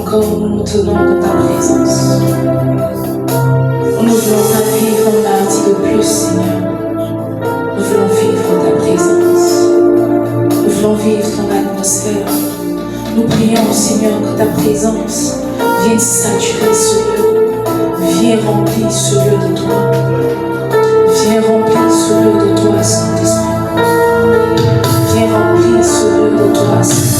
encore, nous nous tenons dans ta présence. Nous ne voulons pas vivre un mardi de plus, Seigneur. Nous voulons vivre ta présence. Nous voulons vivre ton atmosphère. Nous prions, Seigneur, que ta présence vienne saturer ce lieu. Viens remplir ce lieu de toi. Viens remplir ce lieu de toi, Saint-Esprit. Viens remplir ce lieu de toi, Saint-Esprit.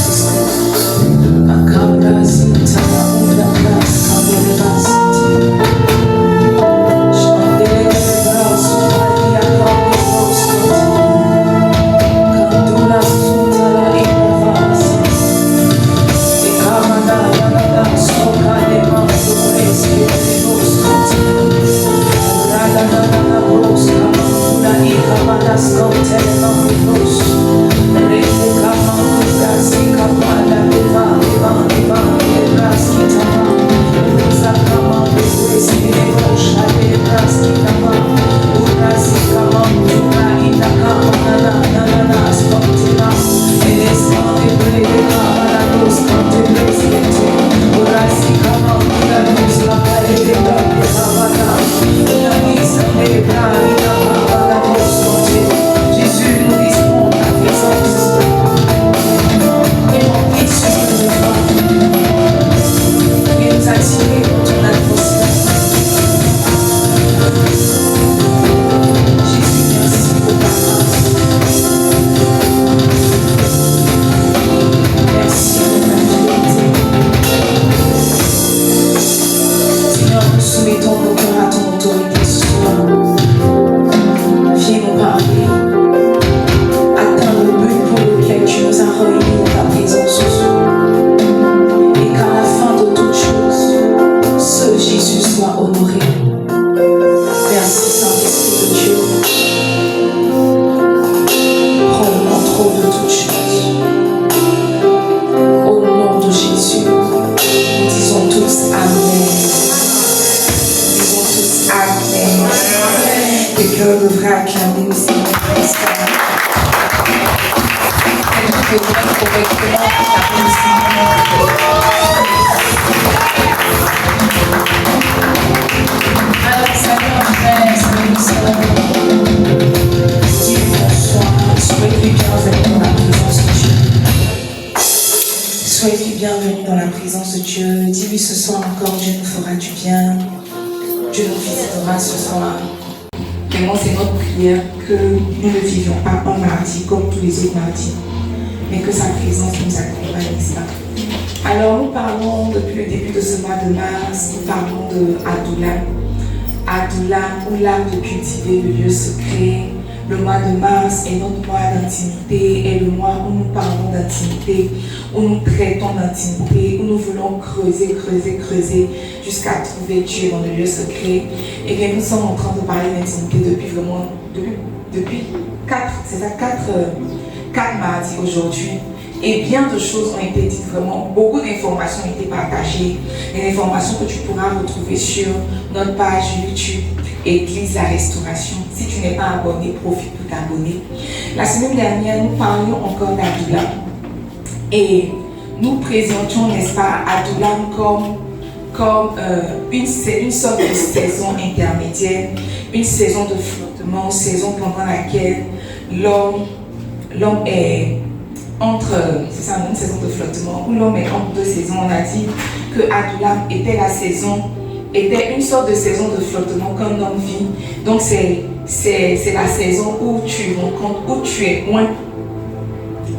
Sois-tu bienvenu dans la présence de Dieu. Dis-lui ce soir encore, Dieu nous fera du bien. Dieu nous visitera ce soir. Vraiment, c'est notre prière que nous ne vivions pas un mardi comme tous les autres mardis, mais que sa présence nous accompagne, n'est-ce pas? Alors, nous parlons depuis le début de ce mois de mars, nous parlons de Adullam. Adullam, ou l'art de cultiver le lieu secret. Le mois de mars est notre mois d'intimité, est le mois où nous parlons d'intimité, où nous traitons d'intimité, où nous voulons creuser jusqu'à trouver Dieu dans le lieu secret. Et bien nous sommes en train de parler d'intimité depuis 4 mardis aujourd'hui. Et bien de choses ont été dites, vraiment beaucoup d'informations ont été partagées. Des informations que tu pourras retrouver sur notre page YouTube Église La Restauration. Si tu n'es pas abonné, profite pour t'abonner. La semaine dernière, nous parlions encore d'Adullam. Et nous présentions, n'est-ce pas, Adullam comme une sorte de saison intermédiaire, une saison de flottement, saison pendant laquelle l'homme est entre, c'est ça, une saison de flottement, où l'homme est entre deux saisons. On a dit que Adullam était une sorte de saison de flottement qu'un homme vit. Donc c'est la saison où tu rencontres, où tu es loin,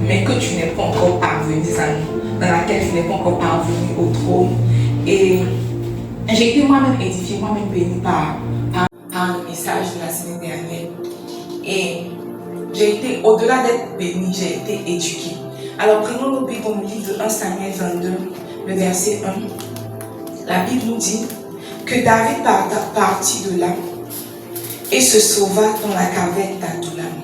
mais que tu n'es pas encore parvenu, c'est ça, dans laquelle tu n'es pas encore parvenu au trône. Et j'ai été moi-même édifiée, moi-même bénie par le message de la semaine dernière. Et j'ai été, au-delà d'être bénie, j'ai été éduquée. Alors prenons nos Bibles dans le livre de 1 Samuel 22, le verset 1. La Bible nous dit que David partit de là et se sauva dans la caverne d'Adullam.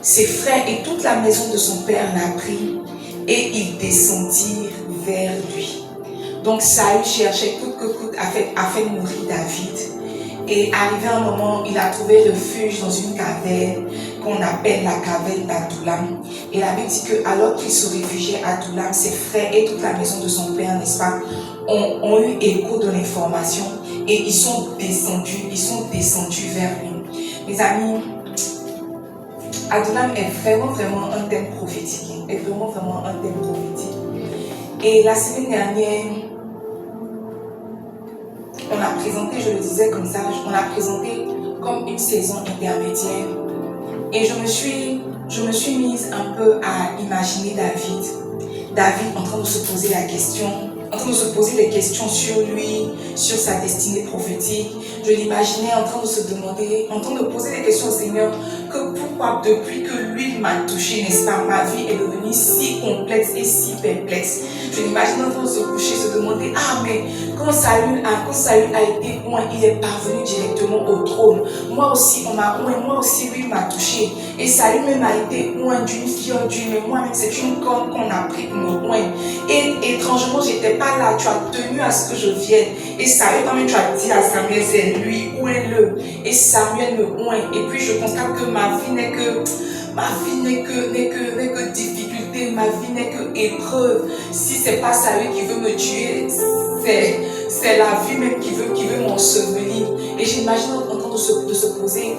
Ses frères et toute la maison de son père l'apprirent et ils descendirent vers lui. Donc Saül cherchait coûte que coûte à faire mourir David. Et arrivé un moment, il a trouvé refuge dans une caverne qu'on appelle la caverne d'Adullam. Et la Bible dit que alors qu'il se réfugiait à Adullam, ses frères et toute la maison de son père, n'est-ce pas, ont eu écho de l'information et ils sont descendus vers lui. Mes amis, Adullam est vraiment un thème prophétique. Est vraiment un thème prophétique. Et la semaine dernière, on a présenté, je le disais comme ça, on a présenté comme une saison intermédiaire. Et je me suis mise un peu à imaginer David en train de se poser la question, en train de se poser des questions sur lui, sur sa destinée prophétique. Je l'imaginais en train de se demander, en train de poser des questions au Seigneur, que pourquoi depuis que lui m'a touché, n'est-ce pas, ma vie est devenue si complexe et si perplexe. Je l'imaginais en train de se coucher, se demander, mais quand Saül a été oint, il est parvenu directement au trône. Moi aussi, on m'a oint, moi aussi, lui m'a touché. Et Saül même a été oint d'une fiole d'huile, mais moi-même, c'est une corne qu'on a pris pour me oindre. Et étrangement, j'étais pas là, tu as tenu à ce que je vienne. Et Saül, quand même, tu as dit à Samuel, c'est lui, oint-le. Et Samuel me oint. Et puis, je constate que ma vie n'est que difficulté, ma vie n'est que épreuve. Si c'est pas Saül qui veut me tuer, c'est la vie même qui veut m'ensevelir. Et j'imagine en train de se poser,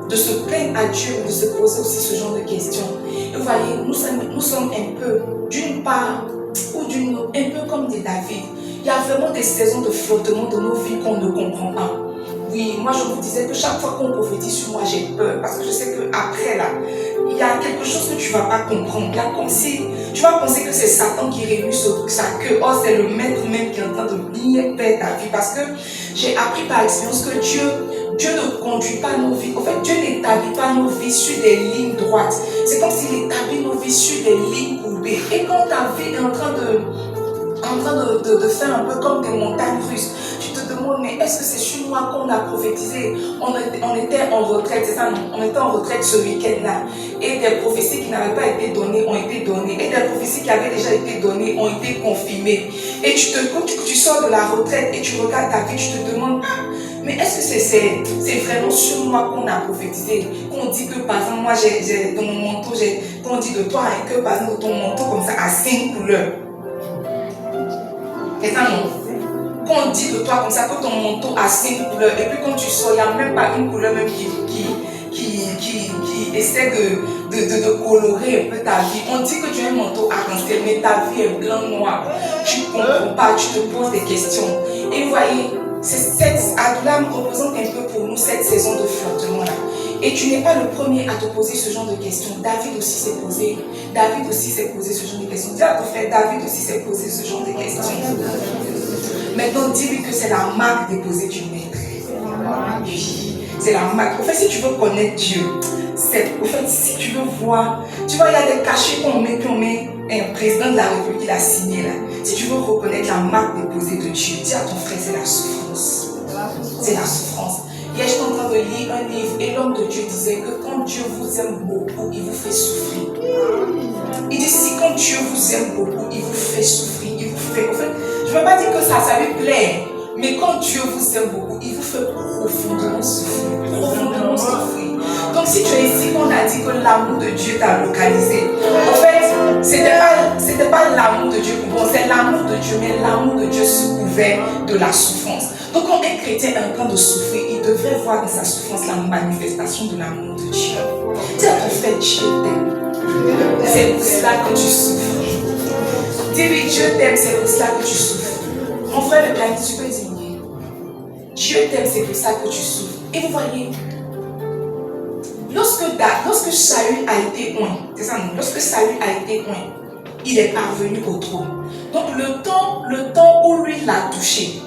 de se plaindre à Dieu, de se poser aussi ce genre de questions. Et vous voyez, nous sommes un peu, d'une part ou d'une autre, un peu comme des David. Il y a vraiment des saisons de flottement de nos vies qu'on ne comprend pas. Oui, moi je vous disais que chaque fois qu'on prophétise sur moi, j'ai peur parce que je sais qu'après là, il y a quelque chose que tu ne vas pas comprendre. Là, comme si tu vas penser que c'est Satan qui réunit sa queue. Oh, c'est le maître même qui est en train de bien faire ta vie. Parce que j'ai appris par expérience que Dieu ne conduit pas nos vies. En fait, Dieu n'établit pas nos vies sur des lignes droites. C'est comme s'il établit nos vies sur des lignes courbées. Et quand ta vie est en train de faire un peu comme des montagnes russes, tu te demandes, mais est-ce que c'est sur moi qu'on a prophétisé? On était en retraite, c'est ça, non? On était en retraite ce week-end-là. Et des prophéties qui n'avaient pas été données ont été données. Et des prophéties qui avaient déjà été données ont été confirmées. Et quand tu sors de la retraite et tu regardes ta vie, tu te demandes, mais est-ce que c'est vraiment sur moi qu'on a prophétisé? Qu'on dit que par exemple, moi, j'ai dans mon manteau, qu'on dit de toi, que par exemple, ton manteau comme ça a 5 couleurs. C'est ça, non? Qu'on dit de toi comme ça que ton manteau a 5 couleurs et puis quand tu sors, il n'y a même pas une couleur même qui essaie de colorer un peu ta vie. On dit que tu as un manteau arc-en-ciel, mais ta vie est blanc-noir. Tu ne comprends pas, tu te poses des questions. Et vous voyez, Adullam représente un peu pour nous cette saison de flottement-là. Et tu n'es pas le premier à te poser ce genre de questions. David aussi s'est posé ce genre de questions. Dis à ton frère, David aussi s'est posé ce genre de questions. Maintenant, dis-lui que c'est la marque déposée du maître. Oui, c'est la marque. En fait, si tu veux connaître Dieu, si tu veux voir, tu vois, il y a des cachets qu'on met, un président de la République, il a signé là. Si tu veux reconnaître la marque déposée de Dieu, dis à ton frère, c'est la souffrance. C'est la souffrance. Hier, je suis en train de lire un livre et l'homme de Dieu disait que quand Dieu vous aime beaucoup, il vous fait souffrir. Il dit, si quand Dieu vous aime beaucoup, il vous fait souffrir, il vous fait... En fait, je ne veux pas dire que ça lui plaît, mais quand Dieu vous aime beaucoup, il vous fait profondément souffrir. Profondément souffrir. Donc si tu es ici, on a dit que l'amour de Dieu t'a localisé. En fait, c'était pas l'amour de Dieu, bon, c'est l'amour de Dieu, mais l'amour de Dieu sous couvert de la souffrance. Donc quand un chrétien est en train de souffrir, il devrait voir dans sa souffrance la manifestation de l'amour de Dieu. Dis à ton frère, Dieu t'aime. C'est pour cela que tu souffres. Dis-lui, Dieu t'aime, c'est pour cela que tu souffres. Mon frère le planète, tu peux dire, Dieu t'aime, c'est pour ça que tu souffres. Et vous voyez, lorsque Saül a été oint, c'est ça, non? Lorsque Saül a été oint, il est parvenu au trône. Donc le temps où lui l'a touché,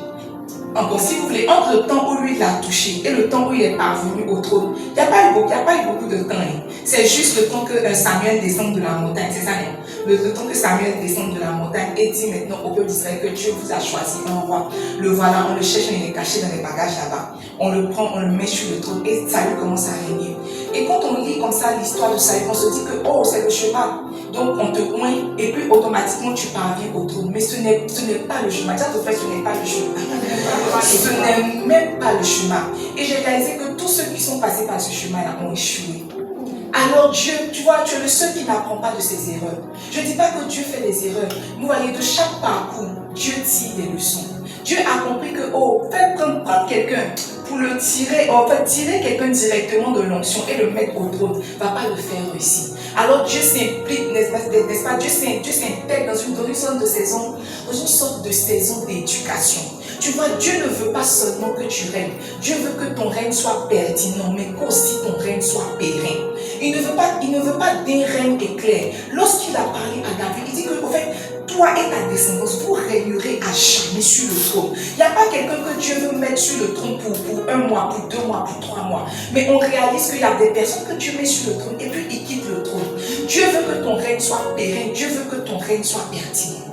encore si vous voulez, entre le temps où lui l'a touché et le temps où il est parvenu au trône, il n'y a pas eu beaucoup de temps. C'est juste le temps que Samuel descende de la montagne, c'est ça, non? Le temps que Samuel descende de la montagne et dit maintenant au peuple d'Israël que Dieu vous a choisi un roi. Le voilà, on le cherche, il est caché dans les bagages là-bas. On le prend, on le met sur le trône et Saül commence à régner. Et quand on lit comme ça l'histoire de Saül, on se dit que oh, c'est le chemin. Donc on te oint et puis automatiquement tu parviens au trône. Mais ce n'est pas le chemin. Dis à ton frère, ce n'est pas le chemin. Ce n'est même pas le chemin. Et j'ai réalisé que tous ceux qui sont passés par ce chemin-là ont échoué. Alors Dieu, tu vois, tu es le seul qui n'apprend pas de ses erreurs. Je ne dis pas que Dieu fait des erreurs. Vous voyez, de chaque parcours, Dieu tire des leçons. Dieu a compris que, prendre quelqu'un pour le tirer, tirer quelqu'un directement de l'onction et le mettre au trône, ne va pas le faire réussir. Alors Dieu s'implique, n'est-ce pas, Dieu s'intègre dans une sorte de saison d'éducation. Tu vois, Dieu ne veut pas seulement que tu règnes. Dieu veut que ton règne soit pertinent, mais qu'aussi ton règne soit pérenne. Il ne veut pas d'un règne éclair. Lorsqu'il a parlé à David, il dit que, en fait, toi et ta descendance, vous régnerez à jamais sur le trône. Il n'y a pas quelqu'un que Dieu veut mettre sur le trône pour 1 mois, pour 2 mois, pour 3 mois. Mais on réalise qu'il y a des personnes que Dieu met sur le trône et puis ils quittent le trône. Dieu veut que ton règne soit pérenne. Dieu veut que ton règne soit pertinent.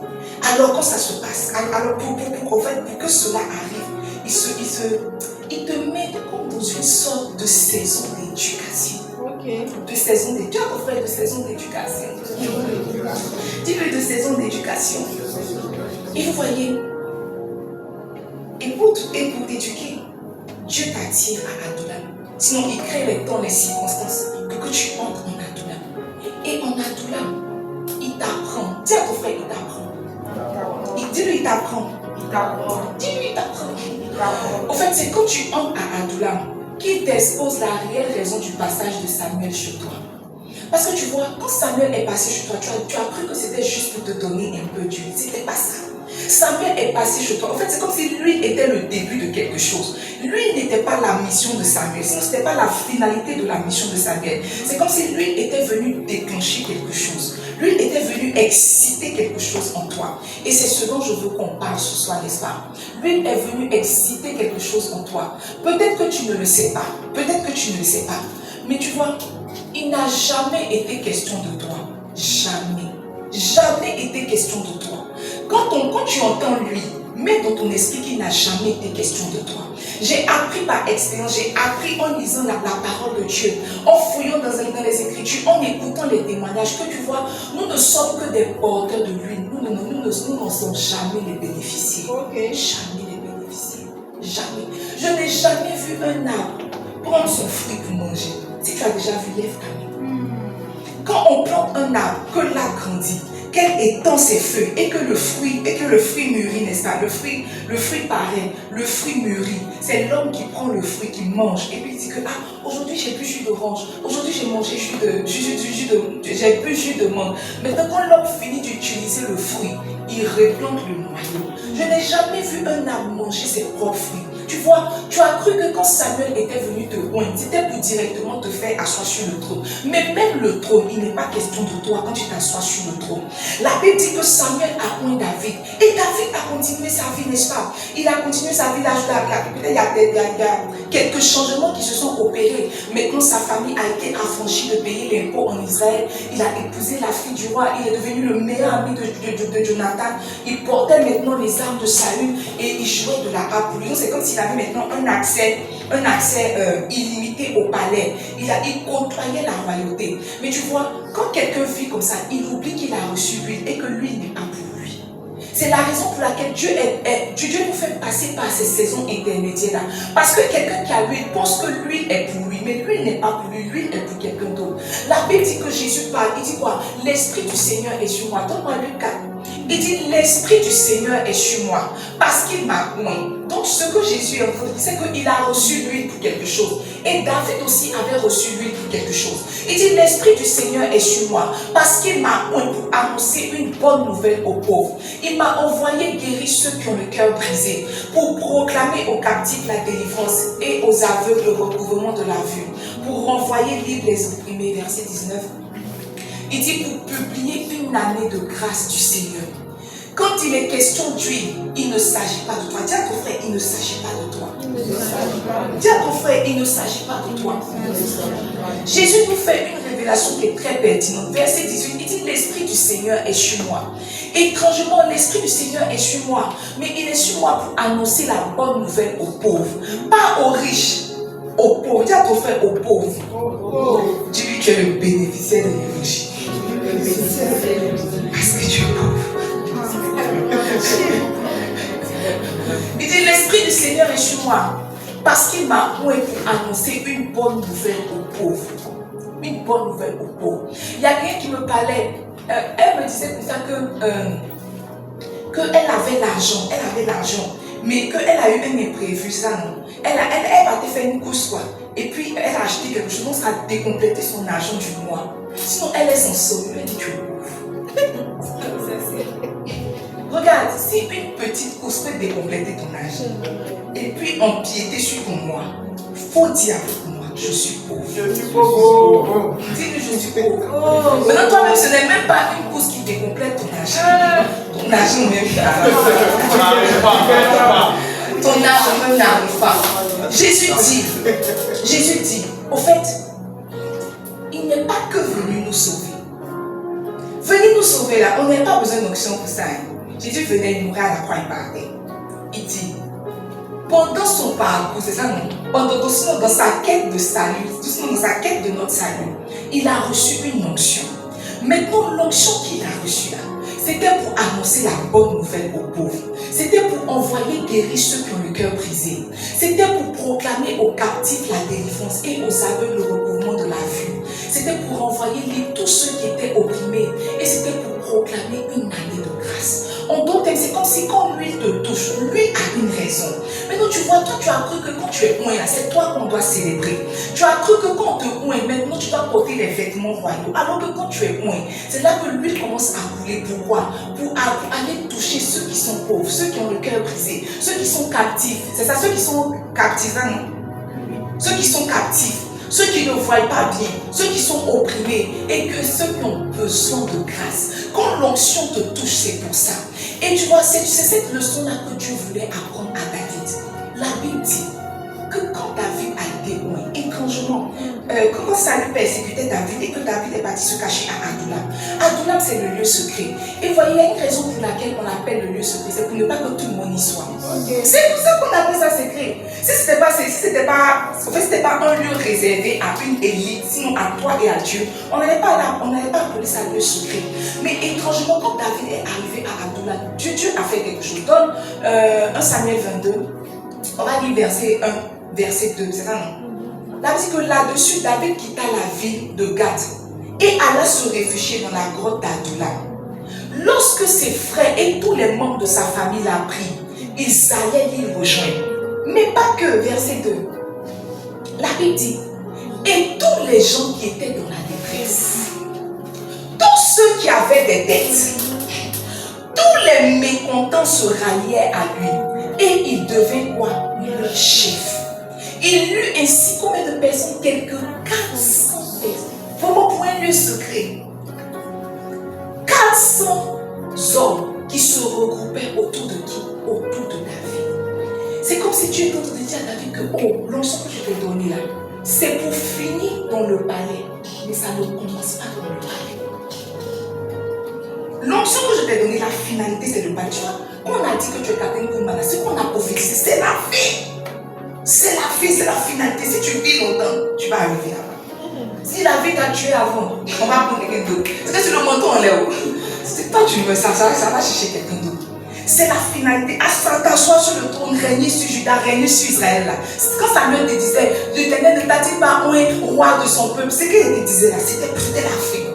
Alors quand ça se passe, alors pour que cela arrive, il te met comme dans une sorte de saison d'éducation. De saison d'éducation. Tu as ton frère de saison d'éducation. Dis-le de saison d'éducation. Et vous voyez, et pour t'éduquer, Dieu t'attire à Adulam. Sinon, il crée les temps, les circonstances pour que tu entres en Adulam. Et en Adulam, il t'apprend. Dis à ton frère, il t'apprend. Dis-lui, il t'apprend. Dis-lui, il t'apprend. En fait, c'est quand tu entres à Adulam qu'il t'expose la réelle raison du passage de Samuel chez toi. Parce que tu vois, quand Samuel est passé chez toi, tu as cru que c'était juste pour te donner un peu d'huile. C'était pas ça. Samuel est passé chez toi. En fait, c'est comme si lui était le début de quelque chose. Lui n'était pas la mission de Samuel. Sinon, ce n'était pas la finalité de la mission de Samuel. C'est comme si lui était venu déclencher quelque chose. Lui était venu exciter quelque chose en toi. Et c'est ce dont je veux qu'on parle ce soir, n'est-ce pas? Lui est venu exciter quelque chose en toi. Peut-être que tu ne le sais pas. Peut-être que tu ne le sais pas. Mais tu vois, il n'a jamais été question de toi. Jamais. Jamais été question de toi. Quand tu entends lui, mets dans ton esprit qu'il n'a jamais été question de toi. J'ai appris par expérience, j'ai appris en lisant la parole de Dieu, en fouillant dans les Écritures, en écoutant les témoignages, que tu vois, nous ne sommes que des porteurs de l'huile. Nous n'en sommes jamais les bénéficiaires. Jamais les bénéficiaires. Jamais. Je n'ai jamais vu un arbre prendre son fruit pour manger. Si tu as déjà vu, lève ta main. Quand on plante un arbre, que l'arbre grandit, qu'elle étend ses feuilles et que le fruit mûrit, n'est-ce pas? Le fruit paraît, le fruit mûrit. C'est l'homme qui prend le fruit, qui mange. Et puis il dit que aujourd'hui j'ai plus jus d'orange, aujourd'hui j'ai mangé j'ai plus jus de mangue. Maintenant quand l'homme finit d'utiliser le fruit, il replante le noyau. Je n'ai jamais vu un arbre manger ses propres fruits. Tu vois, tu as cru que quand Samuel était venu te oindre, c'était pour directement te faire asseoir sur le trône. Mais même le trône, il n'est pas question de toi quand tu t'assois sur le trône. La Bible dit que Samuel a oint David. Et David a continué sa vie, n'est-ce pas? Il a continué sa vie. Il y a quelques changements qui se sont opérés. Mais quand sa famille a été affranchie de payer l'impôt en Israël, il a épousé la fille du roi. Il est devenu le meilleur ami de Jonathan. Il portait maintenant les armes de Saül et il jouait de la harpe pour lui. C'est comme s'il avait maintenant un accès illimité au palais. Il côtoyait la royauté. Mais tu vois, quand quelqu'un vit comme ça, il oublie qu'il a reçu l'huile et que l'huile n'est pas pour lui. C'est la raison pour laquelle Dieu nous fait passer par ces saisons intermédiaires-là. Parce que quelqu'un qui a l'huile pense que l'huile est pour lui, mais l'huile n'est pas pour lui, l'huile est pour quelqu'un d'autre. La Bible dit que Jésus parle, il dit quoi? L'Esprit du Seigneur est sur moi. Donne-moi Luc 4. Il dit l'Esprit du Seigneur est sur moi parce qu'il m'a oint. Donc ce que Jésus a dit, c'est qu'il a reçu l'huile pour quelque chose. Et David aussi avait reçu l'huile pour quelque chose. Il dit l'Esprit du Seigneur est sur moi parce qu'il m'a oint pour annoncer une bonne nouvelle aux pauvres. Il m'a envoyé guérir ceux qui ont le cœur brisé, pour proclamer aux captifs la délivrance et aux aveugles le recouvrement de la vue, pour renvoyer libres les opprimés. Verset 19. Il dit pour publier une année de grâce du Seigneur. Quand il est question d'huile, il ne s'agit pas de toi. Dis à ton frère, il ne s'agit pas de toi. Dis à ton frère, il ne s'agit pas de toi. Jésus nous fait une révélation qui est très pertinente. Verset 18, il dit l'Esprit du Seigneur est sur moi. Étrangement, l'Esprit du Seigneur est sur moi. Mais il est sur moi pour annoncer la bonne nouvelle aux pauvres. Pas aux riches, aux pauvres. Dis à ton frère, aux pauvres. Dis-lui que tu es le bénéficiaire de l'évangile. Parce que tu es pauvre. Il dit l'Esprit du Seigneur est sur moi parce qu'il m'a oint pour annoncer une bonne nouvelle aux pauvres. Une bonne nouvelle aux pauvres. Il y a quelqu'un qui me parlait, elle me disait comme ça que qu'elle avait l'argent, mais qu'elle a eu un imprévu, ça non. Elle partait faire une course quoi. Et puis elle a acheté quelque chose, donc ça a décomplété son argent du mois. Sinon elle est sans sauve, elle dit tu es pauvre. Regarde, si une petite course peut décompléter ton argent, et puis empiéter sur ton mois, faut dire avec moi, je suis pauvre. Je suis pauvre. Dis que je suis pauvre. Maintenant toi-même, ce n'est même pas une course qui décomplète ton argent. Ton argent même ton argent même n'arrive pas. Jésus dit, au fait, il n'est pas que venu nous sauver. Venez nous sauver là, on n'a pas besoin d'onction pour ça. Jésus venait mourir à la croix, il partait. Il dit, pendant son parcours, c'est ça non? Dans sa quête de salut, dans sa quête de notre salut, il a reçu une onction. Maintenant, l'onction qu'il a reçue là, c'était pour annoncer la bonne nouvelle aux pauvres. C'était pour envoyer guérir ceux qui ont le cœur brisé. C'était pour proclamer aux captifs la délivrance et aux aveugles le recouvrement de la vue. C'était pour envoyer libre tous ceux qui étaient opprimés. Et c'était pour proclamer une année de grâce. En d'autres termes, c'est comme si quand lui te touche, lui a une raison. Maintenant, tu vois, toi, tu as cru que quand tu es oint, c'est toi qu'on doit célébrer. Tu as cru que quand on te oint, maintenant, tu dois porter les vêtements royaux. Alors que quand tu es oint, c'est là que l'huile commence à couler. Pourquoi? Pour aller toucher ceux qui sont pauvres, ceux qui ont le cœur brisé, ceux qui sont captifs. C'est ça, ceux qui sont captifs, non? Ceux qui sont captifs. Ceux qui ne voient pas bien, ceux qui sont opprimés et que ceux qui ont besoin de grâce. Quand l'onction te touche, c'est pour ça. Et tu vois, c'est cette leçon-là que Dieu voulait apprendre à David. La Bible dit que quand David a été oint, étrangement, comment Saül persécutait David et que David est parti se cacher à Adullam. Adullam, c'est le lieu secret. Et voyez, il y a une raison pour laquelle on appelle le lieu secret, c'est pour ne pas que tout le monde y soit. Okay. C'est pour ça qu'on appelle ça secret. Si c'était pas un lieu réservé à une élite, sinon à toi et à Dieu, on n'allait pas appeler ça lieu secret. Mais étrangement, quand David est arrivé à Adullam, Dieu a fait quelque chose. Donne 1 Samuel 22, on va lire verset 1, verset 2, c'est ça non? Là, dit que là-dessus, David quitta la ville de Gath et alla se réfugier dans la grotte d'Adullam. Lorsque ses frères et tous les membres de sa famille l'apprirent, ils allaient l'y rejoindre. Mais pas que, verset 2. La Bible dit, et tous les gens qui étaient dans la détresse, tous ceux qui avaient des dettes, tous les mécontents se rallièrent à lui et il devint quoi? Le chef. Il eut ainsi combien de personnes? Quelques 400 personnes. Vraiment pour un lieu secret. 400 hommes qui se regroupaient autour de qui? Autour de David. C'est comme si Dieu était en train de dire à David que l'onction que je t'ai donnée là, c'est pour finir dans le palais, mais ça ne commence pas dans le palais. L'onction que je t'ai donnée, la finalité c'est le palais. Tu vois, quand on a dit que tu es Catherine Koumana, ce qu'on a prophétisé, c'est la vie. C'est la vie, c'est la finalité. Si tu vis longtemps, tu vas arriver là-bas. Si la vie t'a tué avant, on va prendre quelqu'un d'autre. Parce que sur le menton, on est où? C'est toi, tu veux ça va chercher quelqu'un d'autre. C'est la finalité. T'assois sur le trône, régner sur Juda, régner sur Israël. Là. Quand Samuel te disait, l'Éternel ne t'a-t-il pas roi de son peuple? Ce qu'il te disait là, c'était la fin.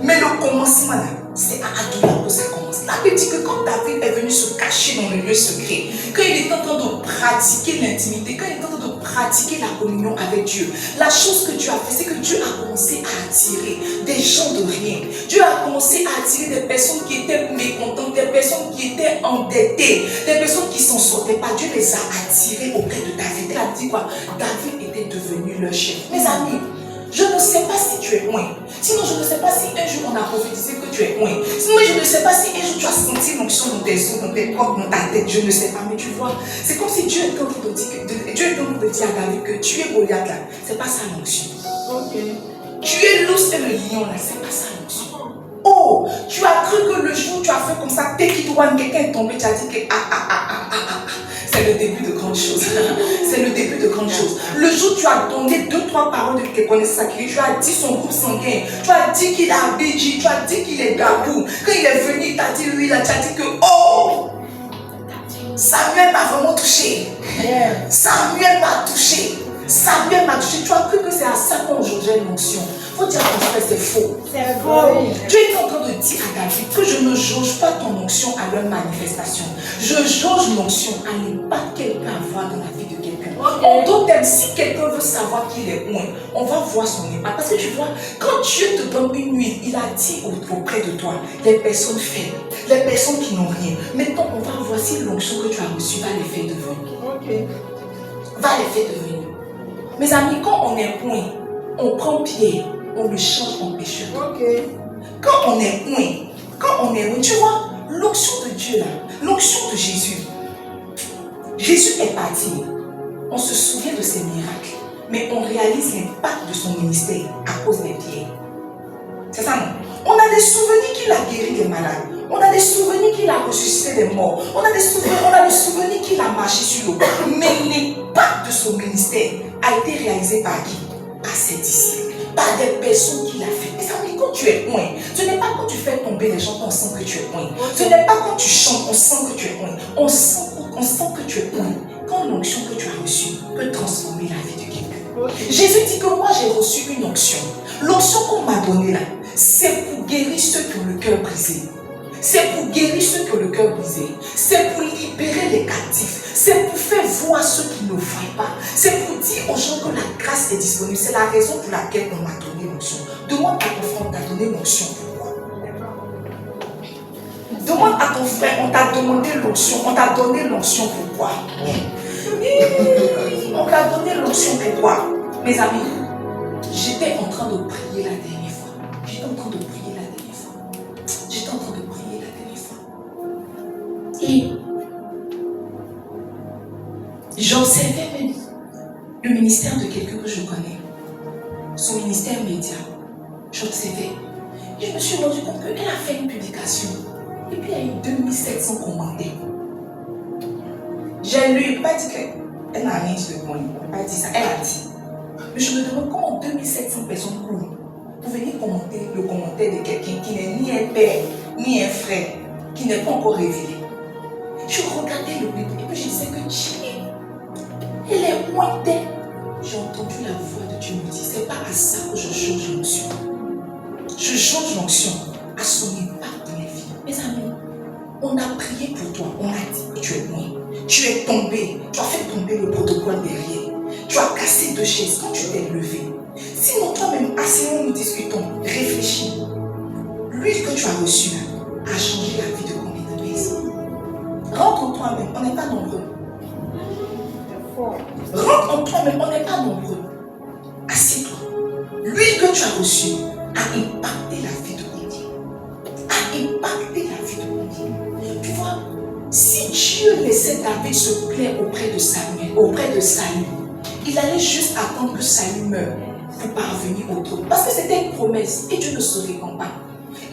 Mais le commencement là, c'est à Adullam que ça commence. La Bible dit que quand David est venu se cacher dans le lieu secret, quand il est en train de pratiquer l'intimité, quand il est en train de pratiquer la communion avec Dieu, la chose que Dieu a fait, c'est que Dieu a commencé à attirer des gens de rien. Dieu a commencé à attirer des personnes qui étaient mécontentes, des personnes qui étaient endettées, des personnes qui s'en sortaient pas. Dieu les a attirés auprès de David. Il a dit quoi? David était devenu leur chef. Mes amis, je ne sais pas si tu es oint. Sinon, je ne sais pas si un jour on a prophétisé que tu es oint. Sinon, je ne sais pas si un jour tu as senti l'onction dans tes os, dans tes corps, dans ta tête. Je ne sais pas. Mais tu vois, c'est comme si Dieu est en train de dire à David que tu es Goliath là. C'est pas ça l'onction. Okay. Tu es l'ours et le lion là. C'est pas ça l'onction. Oh, tu as cru que le jour où tu as fait comme ça, quelqu'un est tombé, tu as dit que c'est le début de grandes choses. C'est le début de grandes choses. Le jour où tu as donné 2-3 paroles de tes connaissances sacrées, tu as dit son groupe sanguin, tu as dit qu'il a Abidji, tu as dit qu'il est Gabou. Quand il est venu, il t'a dit lui là, tu as dit que Samuel m'a vraiment touché. Samuel m'a touché. Tu as cru que c'est à ça qu'on jugeait jaugerais l'onction. Faut dire à ton frère, c'est faux. C'est faux. Tu es en train de dire à David que je ne jauge pas ton onction à leur manifestation. Je jauge l'onction à l'impact qu'elle peut avoir dans la vie de quelqu'un. En d'autres termes, si quelqu'un veut savoir qu'il est loin, on va voir son impact. Parce que tu vois, quand Dieu te donne une huile, il a dit auprès de toi, les personnes faibles, les personnes qui n'ont rien. Maintenant, on va voir si l'onction que tu as reçue va les faire devenir. Va les faire devenir. Mes amis, quand on est loin, on prend Pierre, on le change en pécheur. Quand on est loin, tu vois, l'onction de Dieu là, l'onction de Jésus. Jésus est parti. On se souvient de ses miracles, mais on réalise l'impact de son ministère à cause des pierres. C'est ça, non? On a des souvenirs qu'il a guéri des malades. On a des souvenirs qu'il a ressuscité des morts. On a des souvenirs qu'il a marché sur l'eau. Mais l'impact de son ministère a été réalisé par qui? Par ses disciples, par des personnes qu'il a fait. Et ça veut dire quand tu es loin, ce n'est pas quand tu fais tomber les gens qu'on sent que tu es loin. Ce n'est pas quand tu chantes qu'on sent que tu es loin. On sent que tu es loin. Quand l'onction que tu as reçue peut transformer la vie de quelqu'un. Jésus dit que moi j'ai reçu une onction. L'onction qu'on m'a donnée là, c'est pour guérir ceux qui ont le cœur brisé. C'est pour guérir ceux qui ont le cœur brisé. C'est pour libérer les captifs. C'est pour faire voir ceux qui ne voient pas. C'est pour dire aux gens que la grâce est disponible. C'est la raison pour laquelle on m'a donné l'onction. Demande à ton frère, on t'a donné l'onction pourquoi? Demande à ton frère, on t'a demandé l'onction. On t'a donné l'onction pourquoi? On t'a donné l'onction pourquoi? Mes amis, j'étais en train de prier la dernière fois. Et j'observais même le ministère de quelqu'un que je connais, son ministère média. J'observais. Et je me suis rendu compte qu'elle a fait une publication. Et puis il y a eu 2700 commentaires. J'ai lu, pas dit qu'elle n'a rien dit de bon, elle n'a pas dit ça, elle a dit. Mais je me demande comment 2700 personnes courent pour venir commenter le commentaire de quelqu'un qui n'est ni un père, ni un frère, qui n'est pas encore révélé. Je regardais le livre et puis je disais que Dieu, elle est lointaine. J'ai entendu la voix de Dieu me dire, c'est pas à ça que je change l'onction. Je change l'onction à son impact dans les vies. Mes amis, on a prié pour toi, on a dit que tu es loin. Tu es tombé, tu as fait tomber le protocole derrière. Tu as cassé 2 chaises quand tu t'es levé. Sinon toi-même, asseyons, nous discutons, réfléchis. L'huile que tu as reçue a changé la vie de combien de personnes? Rentre en toi-même, on n'est pas nombreux. Rentre en toi-même, on n'est pas nombreux. Assieds-toi. L'huile que tu as reçue a impacté la vie de combien? A impacté la vie de combien? Tu vois, si Dieu laissait David se plaire auprès de Saül, il allait juste attendre que Saül meure pour parvenir au trône. Parce que c'était une promesse et Dieu ne se répand pas.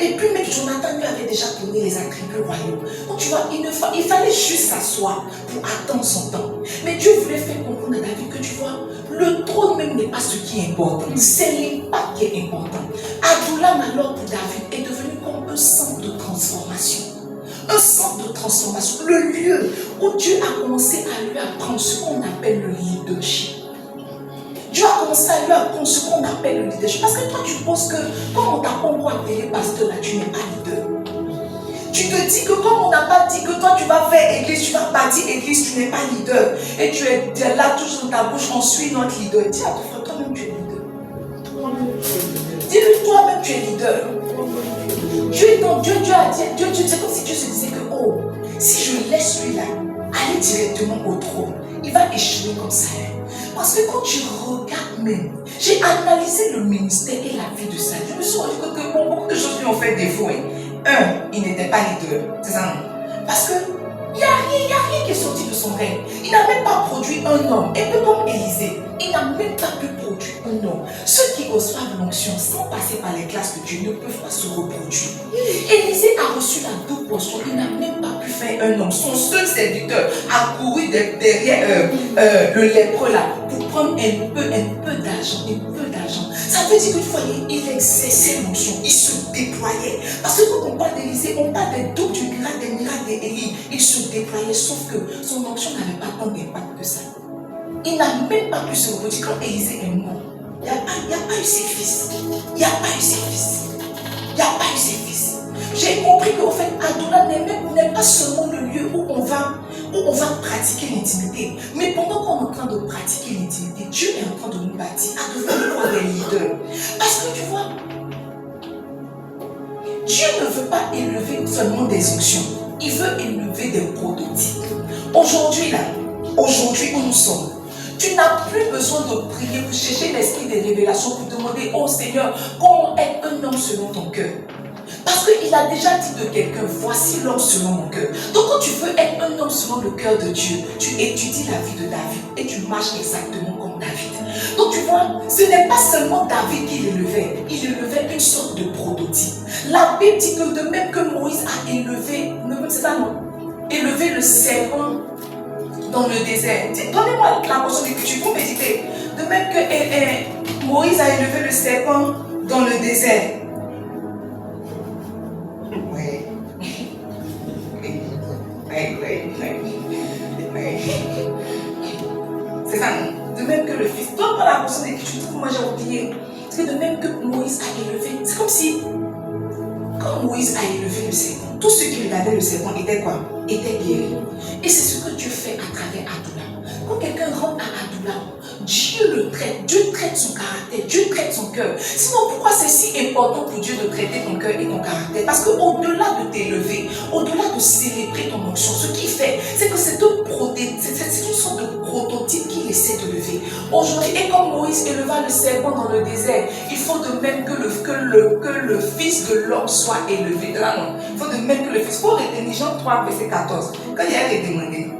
Et puis même Jonathan lui avait déjà donné les attributs royaux. Donc tu vois, il fallait juste s'asseoir pour attendre son temps. Mais Dieu voulait faire comprendre à David que tu vois, le trône même n'est pas ce qui est important. C'est l'impact qui est important. Adullam alors pour David est devenu comme un centre de transformation. Un centre de transformation. Le lieu où Dieu a commencé à lui apprendre ce qu'on appelle le leadership. Dieu a commencé à lui apprendre ce qu'on appelle le leadership. Parce que toi, tu penses que, comme on t'a pas encore appelé pasteur, là, tu n'es pas leader. Tu te dis que comme on n'a pas dit que toi, tu vas faire église, tu vas bâtir église, tu n'es pas leader. Et tu es là, toujours dans ta bouche, on suit notre leader. Dis à ton frère, toi-même, tu es leader. Dis-lui, toi-même, tu es leader. Dieu a dit, c'est comme si Dieu se disait que, oh, si je laisse lui là, aller directement au trône, il va échouer comme ça. Parce que quand tu regardes même, j'ai analysé le ministère et la vie de Saül. Je me suis rendu compte que beaucoup de choses lui ont fait défaut. Il n'était pas leader. C'est ça, non? Parce que il n'y a rien qui est sorti de son règne. Il n'a même pas produit un homme. Et peu comme Élisée, il n'a même pas pu produire un homme. Ceux qui reçoivent l'onction sans passer par les classes de Dieu ne peuvent pas se reproduire. Élisée a reçu la double portion. Il n'a même pas pu faire un homme. Son seul serviteur a couru derrière le lépreux là pour prendre un peu d'argent. Ça veut dire que tu voyais, il exerçait l'onction, il se déployait. Parce que quand on parle d'Élisée, on parle des doubles du miracle, des miracles d'Élie. Il se déployait, sauf que son onction n'avait pas tant d'impact que ça. Il n'a même pas pu se reproduire. Quand Élisée est mort, il n'y a pas il n'y a pas eu ses fils. Il n'y a pas eu ses fils. Il n'y a pas eu ses fils. J'ai compris qu'en fait, Adoula n'est pas seulement le lieu où on va pratiquer l'intimité. Mais pendant qu'on est en train de pratiquer l'intimité, Dieu est en train de nous bâtir à devenir des leaders. Parce que tu vois, Dieu ne veut pas élever seulement des onctions. Il veut élever des prototypes. Aujourd'hui où nous sommes, tu n'as plus besoin de prier pour chercher l'esprit des révélations pour demander au Seigneur comment être un homme selon ton cœur. Parce qu'il a déjà dit de quelqu'un, voici l'homme selon mon cœur. Donc quand tu veux être un homme selon le cœur de Dieu, tu étudies la vie de David et tu marches exactement comme David. Donc tu vois, ce n'est pas seulement David qui l'élevait, il élevait une sorte de prototype. La Bible dit que de même que Moïse a élevé le serpent dans le désert. Donnez-moi la portion d'écriture pour méditer. De même que Moïse a élevé le serpent dans le désert. C'est ça, non? De même que le fils. Donne-moi la portion d'écriture pour moi j'ai oublié. Parce que de même que Moïse a élevé, c'est comme si, quand Moïse a élevé le serpent, tous ceux qui regardaient le serpent étaient quoi? Étaient guéris. Et c'est ce que Dieu fait à travers Adoula. Quand quelqu'un rentre à Adoula, Dieu le traite, Dieu traite son caractère, Dieu traite son cœur. Sinon, pourquoi c'est si important pour Dieu de traiter ton cœur et ton caractère? Parce qu'au-delà de t'élever, au-delà de célébrer ton onction, ce qu'il fait, c'est que c'est une sorte de prototype qu'il essaie de lever. Aujourd'hui, et comme Moïse éleva le serpent dans le désert, il faut de même que le fils de l'homme soit élevé. Là, non. Il faut de même que le fils. Il faut retenir Jean 3, verset 14. Quand il y a été demandé,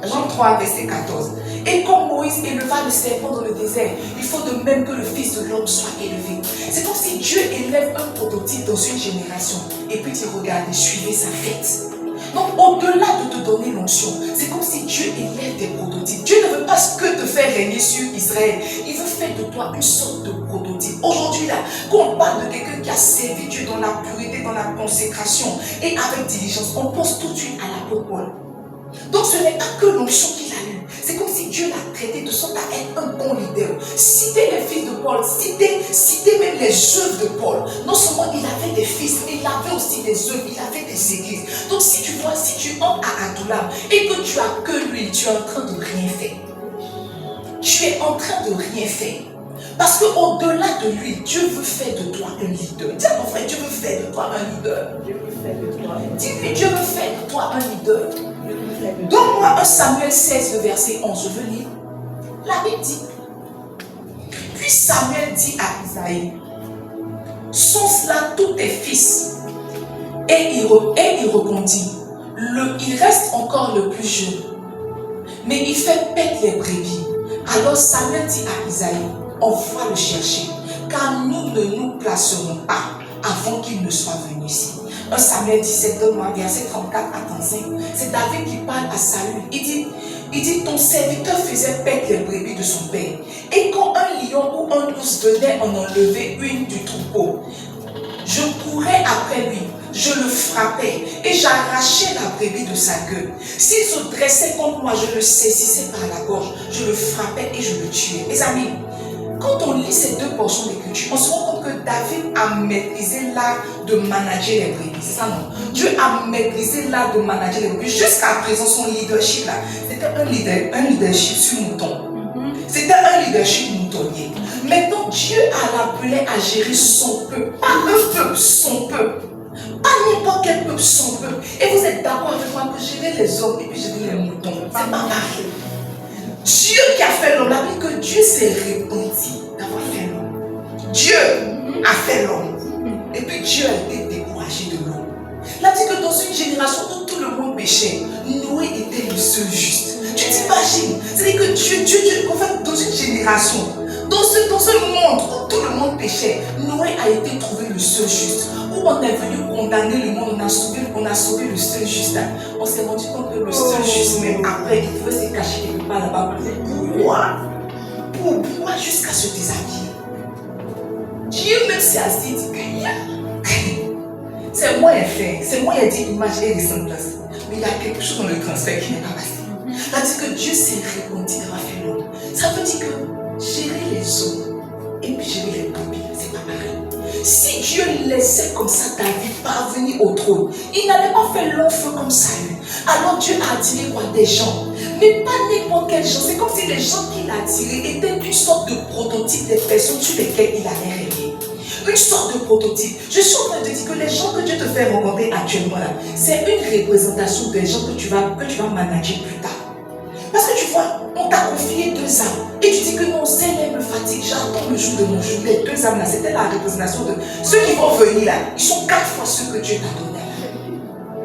Jean 3, verset 14. Et comme Moïse éleva le serpent dans le désert, il faut de même que le Fils de l'homme soit élevé. C'est comme si Dieu élève un prototype dans une génération. Et puis tu regardes et suivez sa fête. Donc au-delà de te donner l'onction, c'est comme si Dieu élève des prototypes. Dieu ne veut pas que te faire régner sur Israël. Il veut faire de toi une sorte de prototype. Aujourd'hui là, quand on parle de quelqu'un qui a servi Dieu dans la pureté, dans la consécration et avec diligence, on pense tout de suite à l'apôtre Paul. Donc ce n'est pas que l'onction qu'il a eue. C'est comme si Dieu l'a traité de sorte à être un bon leader. Citez les fils de Paul, citez même les œuvres de Paul. Non seulement il avait des fils, mais il avait aussi des œuvres, il avait des églises. Donc si tu vois, si tu entres à Adoula et que tu as que lui, tu es en train de rien faire. Tu es en train de rien faire. Parce qu'au-delà de lui, Dieu veut faire de toi un leader. Dis à mon frère, Dieu veut faire de toi un leader. Dis-lui, Dieu veut faire de toi un leader. Donne-moi 1 Samuel 16, le verset 11, je veux lire. La Bible dit, puis Samuel dit à Isaïe, sont cela tous tes fils? Et il répondit, il reste encore le plus jeune, mais il fait paître les brebis. Alors Samuel dit à Isaïe, envoie le chercher, car nous ne nous placerons pas avant qu'il ne soit venu ici. 1 Samuel 17, donne-moi verset 34 à 35. C'est David qui parle à Saül. Il dit, ton serviteur faisait paître les brebis de son père. Et quand un lion ou un ours venait en enlever une du troupeau, je courais après lui, je le frappais et j'arrachais la brebis de sa queue. S'il se dressait contre moi, je le saisissais par la gorge, je le frappais et je le tuais. Mes amis, quand on lit ces deux portions d'écriture, on se rend compte que David a maîtrisé l'art de manager les brebis. C'est ça, non? Dieu a maîtrisé l'art de manager les brebis. Jusqu'à présent, son leadership là, c'était un leadership sur mouton. C'était un leadership moutonnier. Maintenant, Dieu a appelé à gérer son peuple. Pas un peuple, son peuple. Pas n'importe quel peuple, son peuple. Et vous êtes d'accord avec moi que gérer les hommes et puis gérer les moutons, c'est pas pareil. Dieu qui a fait l'homme, la Bible que Dieu s'est repenti d'avoir fait l'homme. Dieu a fait l'homme. Et puis Dieu a été découragé de l'homme. Il a dit que dans une génération où tout le monde péchait, Noé était le seul juste. Tu t'imagines? C'est-à-dire que Dieu, en fait, dans une génération, dans ce monde où tout le monde péchait, Noé a été trouvé le seul juste. Où on est venu condamner le monde, on a sauvé le seul juste. On s'est rendu compte que le seul juste, même après, il pouvait se cacher quelque part là-bas. Pourquoi jusqu'à se déshabiller? Dieu même s'est assis et dit que c'est moi qui ai fait, c'est moi qui ai dit image et ressemblance. Mais il y a quelque chose dans le transfert qui n'est pas passé. C'est-à-dire que Dieu s'est répenti d'avoir fait l'homme. Ça veut dire que gérer les hommes et puis gérer les brebis, c'est pas pareil. Si Dieu laissait comme ça David parvenir au trône, il n'allait pas faire long feu comme Saül. Alors Dieu a attiré quoi? Des gens. Mais pas n'importe quel gens. C'est comme si les gens qu'il a attirés étaient une sorte de prototype des personnes sur lesquelles il allait régner. Une sorte de prototype. Je suis en train de te dire que les gens que Dieu te fait rencontrer actuellement là, c'est une représentation des gens que tu vas manager plus tard. Parce que tu vois, on t'a confié 2 âmes. Et tu dis que non, celle-là me fatigue, j'attends le jour de mon jour. Les 2 âmes là, c'était la représentation de ceux qui vont venir là. Ils sont 4 fois ceux que Dieu t'a donné.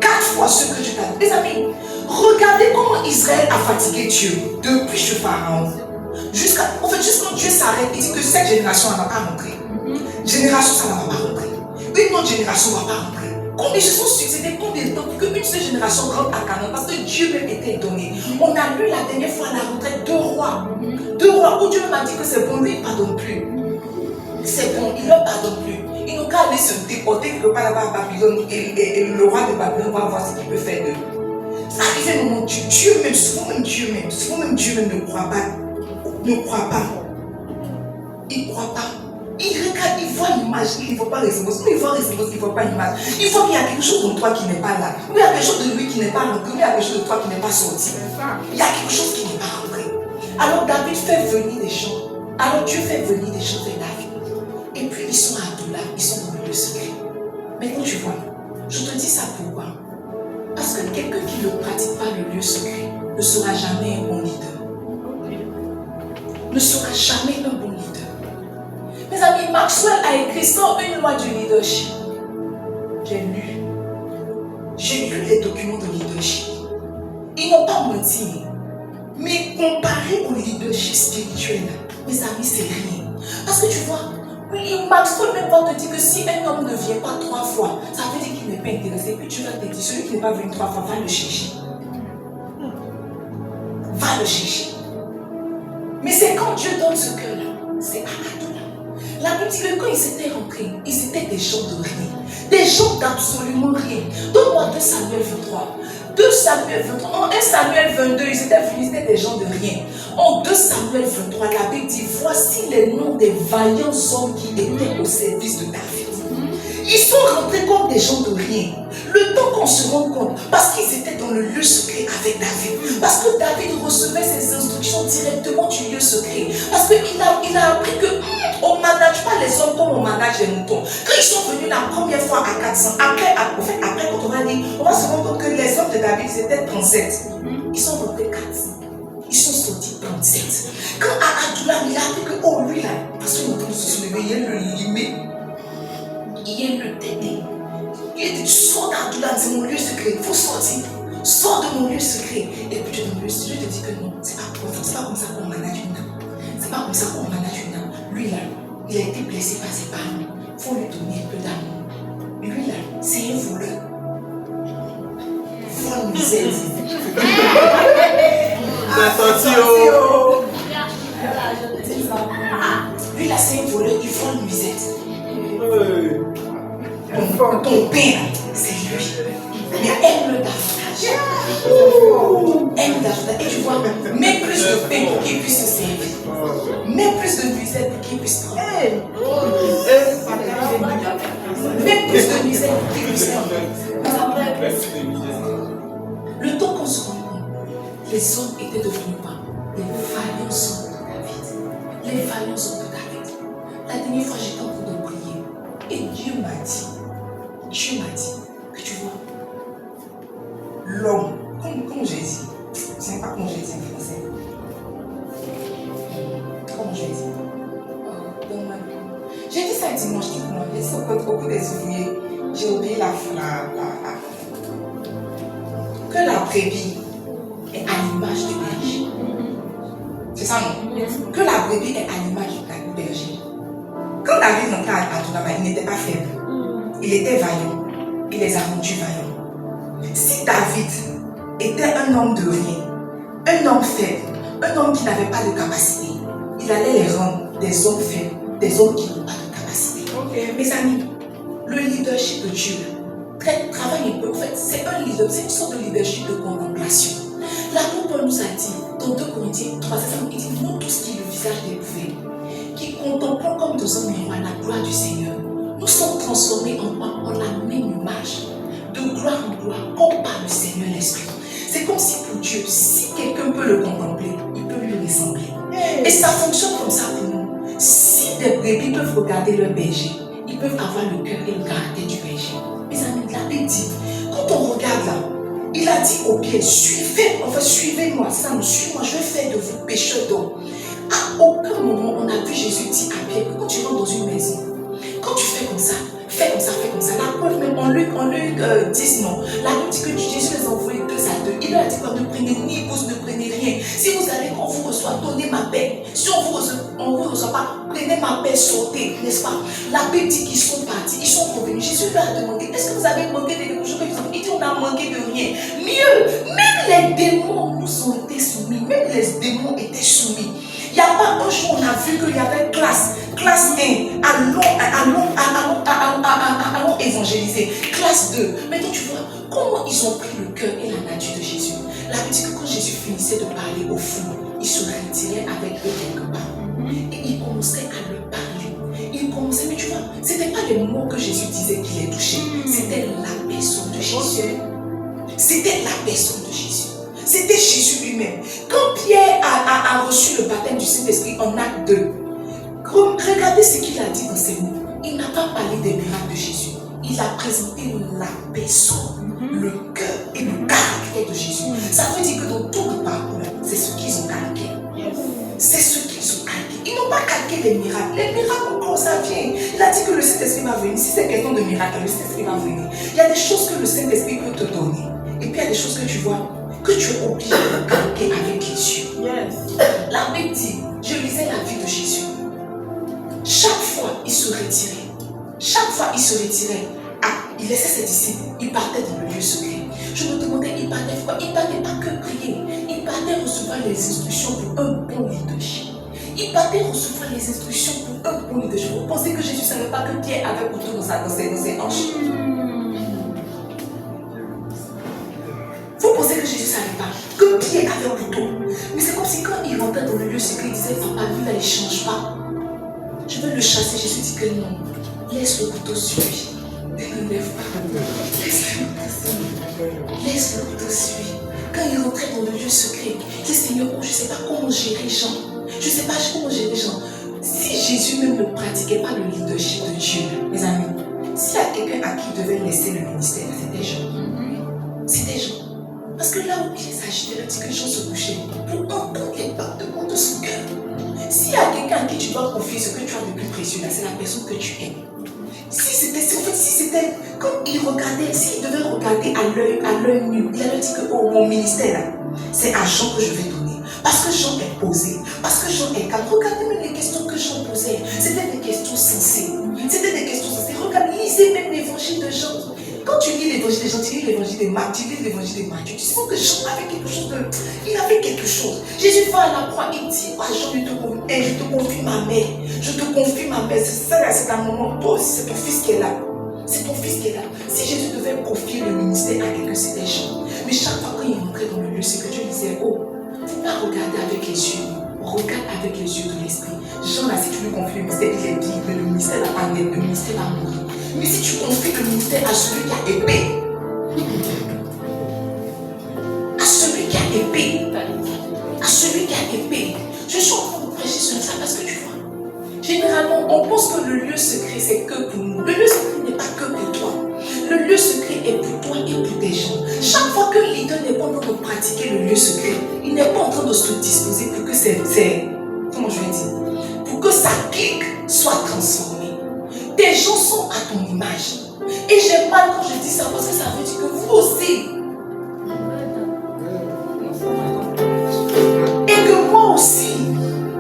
4 fois ceux que Dieu t'a donné. Les amis, regardez comment Israël a fatigué Dieu depuis ce Pharaon. Jusqu'à quand Dieu s'arrête, il dit que cette génération ne va pas rentrer. Génération, ça ne va pas rentrer. Une autre génération ne va pas rentrer. Combien se sont succédés, combien de temps pour qu'une seule génération rentre à Canaan? Parce que Dieu même était étonné. On a lu la dernière fois à la retraite 2 rois. 2 rois où Dieu m'a dit que c'est bon, lui il ne pardonne plus. C'est bon, il ne leur pardonne plus. Ils n'ont qu'à aller se déporter quelque part là-bas à Babylone et le roi de Babylone va voir ce qu'il peut faire d'eux. Arrivé un moment, Dieu même, souvent même Dieu même ne croit pas. Ne croit pas. Il ne croit pas. Il regarde, il voit l'image, il ne voit pas les émotions. Il voit les émotions, il ne voit pas l'image. Il voit qu'il y a quelque chose en toi qui n'est pas là. Il y a quelque chose de lui qui n'est pas rentré. Il y a quelque chose de toi qui n'est pas sorti. Il y a quelque chose qui n'est pas rentré. Alors David fait venir des gens. Alors Dieu fait venir des gens vers David. Et puis ils sont à Adoula, ils sont dans le lieu secret. Maintenant tu vois, je te dis ça pourquoi? Parce que quelqu'un qui ne pratique pas le lieu secret ne sera jamais un bon leader. Ne sera jamais un bon leader. Mes amis, Maxwell a écrit sur une loi du leadership. J'ai lu les documents de leadership. Ils n'ont pas menti. Mais comparé au leadership spirituel, mes amis, c'est rien. Parce que tu vois, Maxwell même va te dire que si un homme ne vient pas 3 fois, ça veut dire qu'il n'est pas intéressé. Puis tu vas te dire, celui qui n'est pas venu 3 fois, va le chercher. Va le chercher. Mais c'est quand Dieu donne ce cœur-là, c'est à Adoula. La Bible dit que quand ils étaient rentrés, ils étaient des gens de rien. Des gens d'absolument rien. Donne-moi 2 Samuel 23. 2 Samuel 23. En 1 Samuel 22, ils étaient des gens de rien. En 2 Samuel 23, la Bible dit, voici les noms des vaillants hommes qui étaient au service de David. Ils sont rentrés comme des gens de rien. Le temps qu'on se rend compte, parce qu'ils étaient dans le lieu secret avec David. Parce que David recevait ses instructions directement du lieu secret. Parce qu'il a appris qu'on ne manage pas les hommes comme on manage les moutons. Quand ils sont venus la première fois à 400, après quand on va dire, on va se rendre compte que les hommes de David c'était 37. Ils sont rentrés 400. Ils sont sortis 37. Quand à Adoula, il a appris que, oh lui là, parce qu'on peut se soulever, il y a le limé. Il y a le tété. Il a dit, tu sors d'Adoula, c'est mon lieu secret. Il faut sortir. Sors de mon lieu secret. Et puis tu es dans le lieu secret. Je te dis que non, c'est pas comme ça qu'on manage une âme. C'est pas comme ça qu'on manage une âme. Lui là, il a été blessé par ses parents. Il faut lui donner un peu d'amour. Lui là, c'est un voleur. Vole misère. Attention. Lui là, c'est un voleur. Il vole musette. Ton père, c'est lui. Mais aime-le davantage. Aime davantage. Et tu vois, mets plus de pain pour qu'il puisse se servir. Mets plus de musette pour qu'il puisse prendre. Mets plus de musette pour qu'il puisse prendre. Le temps qu'on se rend compte, les hommes étaient devenus pas des vaillants hommes de David. Les vaillants hommes de David. La dernière fois, j'étais en train de prier. Et Dieu m'a dit que tu vois, l'homme, comme j'ai dit, je ne sais pas comment j'ai dit en français. Comment j'ai dit? J'ai dit ça dimanche, j'ai dit ça beaucoup des ouvriers. J'ai oublié que la brebis est à l'image du berger. C'est ça, non? Que la brebis est à l'image du berger. Quand David rentrait à Adoula, il n'était pas faible. Il était vaillant. Il les a rendus vaillants. Si David était un homme de rien, un homme faible, un homme qui n'avait pas de capacité, il allait les rendre des hommes faibles, des hommes qui n'ont pas de capacité. Mes amis, le leadership de Dieu travaille un peu. En fait, c'est un leader, c'est une sorte de leadership de contemplation. L'apôtre Paul nous a dit, dans 2 Corinthiens 3, il dit, nous tous qui le visage découvert, qui contemplons comme dans un miroir la gloire du Seigneur, nous sommes transformés en quoi? En la même image, de gloire en gloire, comme par le Seigneur l'Esprit. C'est comme si pour Dieu, si quelqu'un peut le contempler, il peut lui ressembler. Et ça fonctionne comme ça pour nous. Si des brebis peuvent regarder leur berger, ils peuvent avoir le cœur et le caractère du berger. Mes amis, la Bible dit, quand on regarde là, il a dit au pied, suivez-moi, ça nous suivez-moi, je vais faire de vous pécheurs d'hommes. À aucun moment on a vu Jésus dire à Pierre que quand tu rentres dans une maison, quand tu fais comme ça, fais comme ça, fais comme ça. La preuve même en Luc 10, non. La Bible dit que Jésus les a envoyés 2 à 2. Il leur a dit quoi? Ne prenez ni épouse, ne prenez rien. Si vous allez, quand on vous reçoit, donnez ma paix. Si on vous reçoit pas, prenez ma paix, sortez, n'est-ce pas? La Bible dit qu'ils sont partis, ils sont revenus. Jésus leur a demandé, est-ce que vous avez manqué de quelque chose? Il dit, on n'a manqué de rien. Mieux, même les démons nous ont été soumis. Même les démons étaient soumis. Il n'y a pas un jour, on a vu qu'il y avait classe 1, allons évangéliser. Classe 2. Maintenant, tu vois comment ils ont pris le cœur et la nature de Jésus. La Bible dit que quand Jésus finissait de parler au fond, il se retirait avec eux quelque part. Et il commençait à leur parler. Il commençait, mais tu vois, ce n'était pas les mots que Jésus disait qui les touchaient. C'était la personne de Jésus. C'était la personne de Jésus. C'était Jésus lui-même. Quand Pierre a reçu le baptême du Saint-Esprit en acte 2, regardez ce qu'il a dit dans ces mots. Il n'a pas parlé des miracles de Jésus. Il a présenté la personne, le cœur et le caractère de Jésus. Ça veut dire que dans tout le parcours, c'est ce qu'ils ont calqué. C'est ce qu'ils ont calqué. Ils n'ont pas calqué les miracles. Les miracles, encore ça vient. Il a dit que le Saint-Esprit va venir. Si c'est question de miracle, le Saint-Esprit va venir. Il y a des choses que le Saint-Esprit peut te donner. Et puis il y a des choses que tu vois, que tu es obligé de calquer avec les yeux. La Bible dit, je lisais la vie de Jésus. Chaque fois, il se retirait. Chaque fois, il se retirait. Il laissait ses disciples. Il partait dans le lieu secret. Je me demandais, il partait quoi? Il partait pas que prier. Il partait recevoir les instructions pour un bon leadership. Il partait recevoir les instructions pour un bon leadership. Vous pensez que Jésus ne savait pas que Pierre avait couteau dans ses hanches? Vous pensez que Jésus ne savait pas que Pierre avait un couteau? Mais c'est comme si quand il rentrait dans le lieu secret, il disait, papa, lui là, il ne change pas. Je veux le chasser. Jésus dit que non. Laisse le couteau sur lui. Ne lève pas. Laisse le couteau sur lui. Quand il rentrait dans le lieu secret, il dit, Seigneur, je ne sais pas comment gérer Jean. Je ne sais pas comment gérer Jean. Si Jésus même ne pratiquait pas le leadership de Dieu, mes amis, s'il y a quelqu'un à qui il devait laisser le ministère, c'était Jean. C'était Jean. Parce que là où il s'agitait, il dit que Jean se couchait pour entendre les battements de son cœur. S'il y a quelqu'un à qui tu dois confier ce que tu as de plus précieux, là, c'est la personne que tu aimes. Si c'était, comme il regardait, s'il devait regarder à l'œil nu, il avait dit que oh, mon ministère là, c'est à Jean que je vais donner. Parce que Jean est posé, parce que Jean est calme. Regardez même les questions que Jean posait. C'était des questions sensées. C'était des questions sensées. Regardez, lisez même l'évangile de Jean. Quand tu lis l'évangile de Jean, tu lis l'évangile de Marc, tu lis l'évangile de Matthieu, tu sais que Jean avait quelque chose de... Il avait quelque chose. Jésus va à la croix, il dit à Jean, je te confie ma mère. Je te confie ma mère. C'est ça là, c'est un moment. Toi aussi, c'est ton fils qui est là. C'est ton fils qui est là. Si Jésus devait confier le ministère à quelqu'un, c'était Jean. Mais chaque fois qu'il rentrait dans le lieu, c'est que Dieu disait, oh, faut pas regarder avec les yeux. Regarde avec les yeux de l'esprit. Jean là, si tu lui confies le ministère, il est dit, mais le ministère n'a pas naître, le ministère va mourir. Mais si tu confies le ministère à celui qui a épée, à celui qui a épée, à celui qui a épée, je suis en train de prêcher sur ça parce que tu vois, généralement, on pense que le lieu secret, c'est que pour nous. Le lieu secret n'est pas que pour toi. Le lieu secret est pour toi et pour des gens. Chaque fois que le leader n'est pas en train de pratiquer le lieu secret, il n'est pas en train de se disposer pour que comment je vais dire, pour que sa clique soit transformée. Des gens sont à ton image. Et j'ai mal quand je dis ça parce que ça veut dire que vous aussi. Et que moi aussi,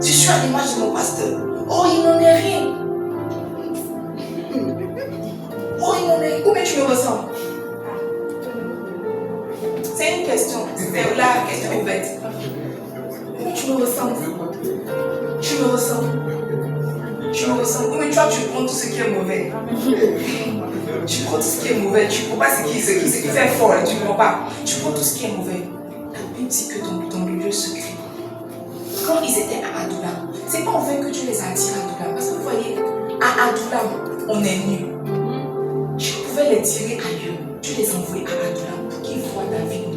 je suis à l'image de mon pasteur. Oh, il n'en est rien. Oh, il n'en est rien. Combien tu me ressembles? C'est une question. C'est la question ouverte. Combien tu me ressembles? Tu me ressembles. Tu me ressembles. Combien tu prends tout ce qui est mauvais? Tu prends tout ce qui est mauvais. Tu ne prends pas ce qui fait fort. Tu ne prends pas. Tu prends tout ce qui est mauvais. La Bible dit que dans le lieu secret, quand ils étaient à Adulam, c'est pas en vain que Dieu les a attirés à Adulam. Parce que vous voyez, à Adullam, on est nu. Tu pouvais les tirer ailleurs. Tu les envoies à Adullam pour qu'ils voient David nu.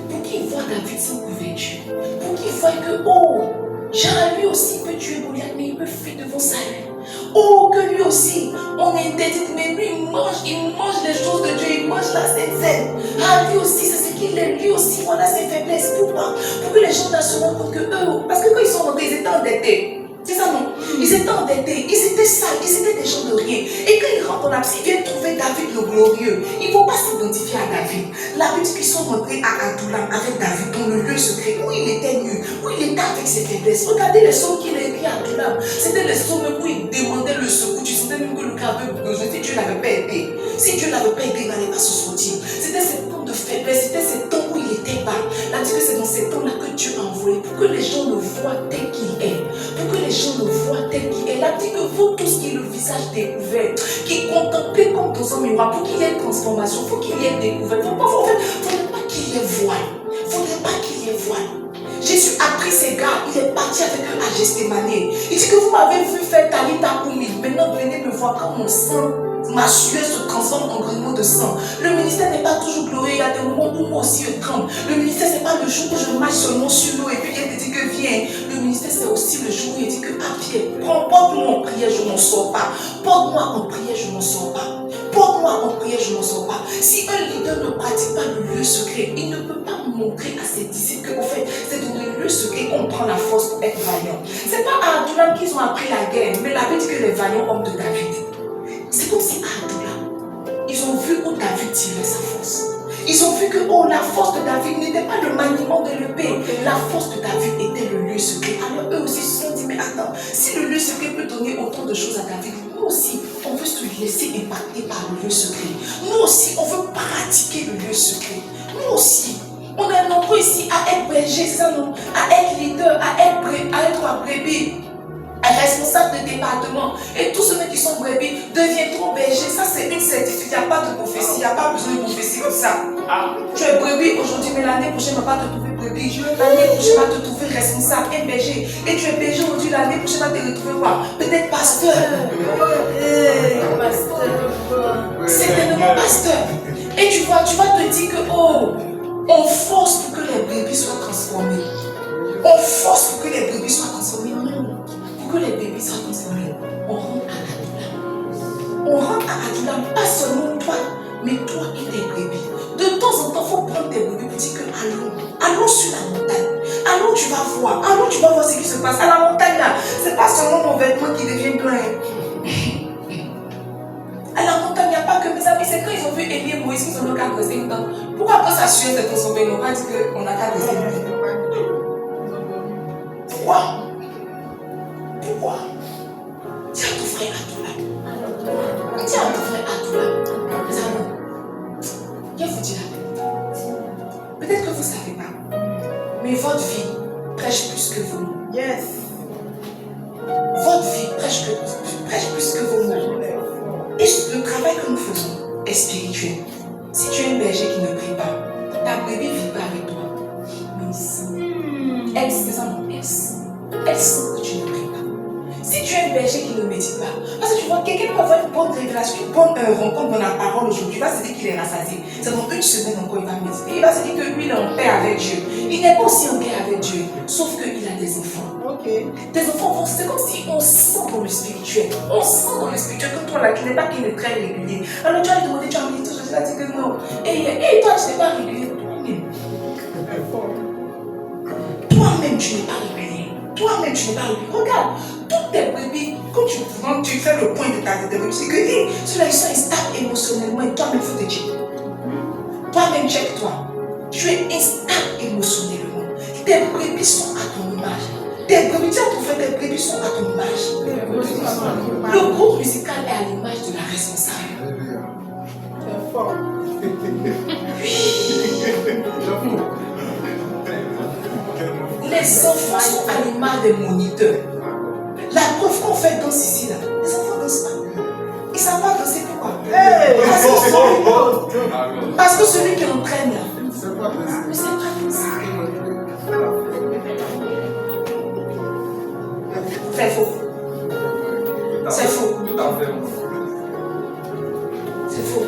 Pour qu'ils voient David sans couverture. Pour qu'ils voient que, oh, Jean lui aussi peut tuer Goliath, mais il peut fuir devant Saül. Oh, que lui aussi, on est interdit, mais lui il mange les choses de Dieu, il mange la Sainte Seine. Ah, lui aussi, c'est ce qu'il est, lui aussi, voilà ses faiblesses. Pourquoi? Pour que les gens se rendent compte que eux, parce que quand ils sont rentrés, ils étaient endettés. C'est ça, non? Ils étaient endettés, ils étaient sales, ils étaient des gens de rien. Et quand ils rentrent en Abs, ils viennent trouver David le glorieux. Ils ne vont pas s'identifier à David. La Bible dit qu'ils sont rentrés à Adullam avec David dans le lieu secret où il était nu, où il était avec ses faiblesses. Regardez les psaumes qu'il a écrits à Adullam. C'était les psaumes où il demandait le secours. Tu sentais même que le cœur avait besoin. Si Dieu ne l'avait pas aidé, si Dieu ne l'avait pas aidé, il n'allait pas se sortir. C'était ces temps de faiblesse, c'était ces temps où il était bas. La Bible dit que c'est dans ces temps-là que Dieu a envoyé pour que les gens le voient tel qu'il est. Pour que les gens le voient tel qu'il est. La Bible dit que vous tous qui le visage découvert, qui contemplez comme dans un miroir, pour qu'il y ait une transformation, pour qu'il y ait découverte. Il ne faudrait pas qu'il y ait voile. Il ne faudrait pas qu'il y ait voile. Jésus a pris ses gars, il est parti avec eux à Gethsémani. Il dit que vous m'avez vu faire Talita Koumi. Maintenant venez me voir quand mon sang, ma sueur se transforme en granules de sang. Le ministère n'est pas toujours glorieux, il y a des moments où moi aussi je tremble. Le ministère c'est pas le jour où je marche seulement sur l'eau et puis il te dit que viens. Le ministère c'est aussi le jour où il dit que Pierre, porte-moi en prière, je m'en sors pas. Porte-moi en prière, je m'en sors pas. Porte-moi en prière, je m'en sors pas. Si un leader ne pratique pas le lieu secret, il ne peut pas montrer à ses disciples qu'en fait, c'est dans le lieu secret qu'on prend la force pour être vaillant. C'est pas à Adullam qu'ils ont appris la guerre, mais la Bible dit que les vaillants hommes de David. C'est comme si à Adullam, ils ont vu où David tirait sa force. Ils ont vu que oh, la force de David n'était pas le maniement de l'épée. La force de David était le lieu secret. Alors eux aussi se sont dit, mais attends, si le lieu secret peut donner autant de choses à David, nous aussi, on veut se laisser impacter par le lieu secret. Nous aussi, on veut pratiquer le lieu secret. Nous aussi, on est nombreux ici à être berger, c'est ça non? À être leader, à être brebis. Responsable de département et tous ceux qui sont brebis deviendront bergers. Ça c'est une certitude, il n'y a pas de prophétie, il n'y a pas besoin de prophétie comme ça. Tu es brebis aujourd'hui, mais l'année prochaine on va pas te trouver brebis. L'année prochaine on va te trouver responsable, un berger. Et tu es berger aujourd'hui, l'année prochaine on va te retrouver quoi? Peut-être pasteur. Certainement pasteur. Et tu vas te dire que oh, on force pour que les brebis soient transformés. On force pour que les brebis soient transformés. Non. Que les bébés soient transformés, on rentre à Adullam. On rentre à Adullam, pas seulement toi, mais toi et tes brebis. De temps en temps, il faut prendre tes brebis pour dire que allons sur la montagne. Allons, tu vas voir. Allons, tu vas voir ce qui se passe. À la montagne là, c'est pas seulement mon vêtement qui devient blanc. À la montagne, il n'y a pas que mes amis. C'est quand ils ont vu Élie et Moïse qu'ils ont qu'à rester une temps. Pourquoi après ça sueur s'est transformée? Ils n'ont pas dit qu'on a qu'à rester une temps. Pourquoi? Pourquoi? Dis à ton frère Adullam. Dis à ton frère Adullam. Les amis, je vais vous dire la vérité. Peut-être que vous ne savez pas, mais votre vie prêche plus que vos mots. Yes. Votre vie prêche plus que vos mots. Et le travail que nous faisons est spirituel. Si tu es un berger qui ne prie pas, ta brebis ne vit pas avec toi. Mais ici, elle, c'est ça, non, elle sent que tu ne pries pas. Si tu es un berger qui ne médite pas, parce que tu vois, quelqu'un peut avoir une bonne révélation, une bonne rencontre dans la parole aujourd'hui, il va se dire qu'il est rassasié. C'est dans une semaine encore, il va méditer. Il va se dire que lui, il est en paix avec Dieu. Il n'est pas aussi en paix avec Dieu, sauf qu'il a des enfants. Okay. Tes enfants, c'est comme si on sent dans le spirituel. On sent dans le spirituel que toi, là, qui n'est pas qu'il est très régulier. Alors tu vas lui demander, tu as médité, je vais dire que non. Et toi, tu n'es pas régulier. Toi-même, tu n'es pas régulier. Toi-même, tu n'es pas régulier. Regarde, toutes tes brebis, quand tu fais le point de ta brebis, c'est que ceux-là, ils sont instables émotionnellement et toi-même, il faut te checker. Toi-même, check-toi. Tu es instable émotionnellement. Tes brebis sont à ton image. Tes brebis, tu as trouvé tes brebis sont à ton image. Le groupe musical est à l'image de la responsable. C'est fort. Les enfants sont à l'image des moniteurs. La preuve qu'on fait danse ici, là, les enfants ne dansent pas. Ils ne savent pas danser, pourquoi? Parce que celui qui entraîne là, ne sait pas danser. C'est faux. C'est faux. Tout à fait. C'est faux.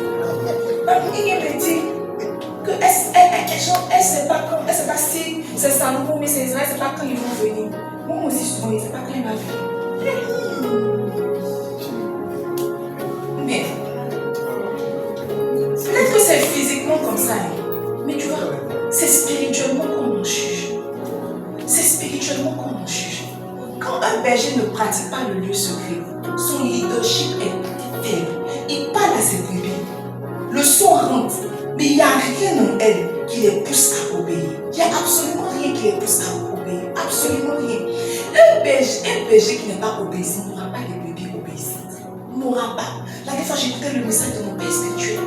Il me dit que elle sait pas quand, elle sait pas si c'est Salomon mais c'est Israël, elle sait pas quand ils vont venir. Moi aussi souvent, je ne sais pas quand il va venir. Mais peut-être que c'est physiquement comme ça, mais tu vois, c'est spirituellement qu'on en juge. C'est spirituellement qu'on en juge. Quand un berger ne pratique pas le lieu secret, son leadership est faible. Il parle à ses brebis. Le son rentre, mais il n'y a rien en elle qui les pousse à obéir. Il n'y a absolument rien qui les pousse à obéir. Absolument rien. Un berger qui n'est pas obéissant n'aura pas des brebis obéissantes. N'aura pas. La dernière fois, j'écoutais le message de mon père spirituel.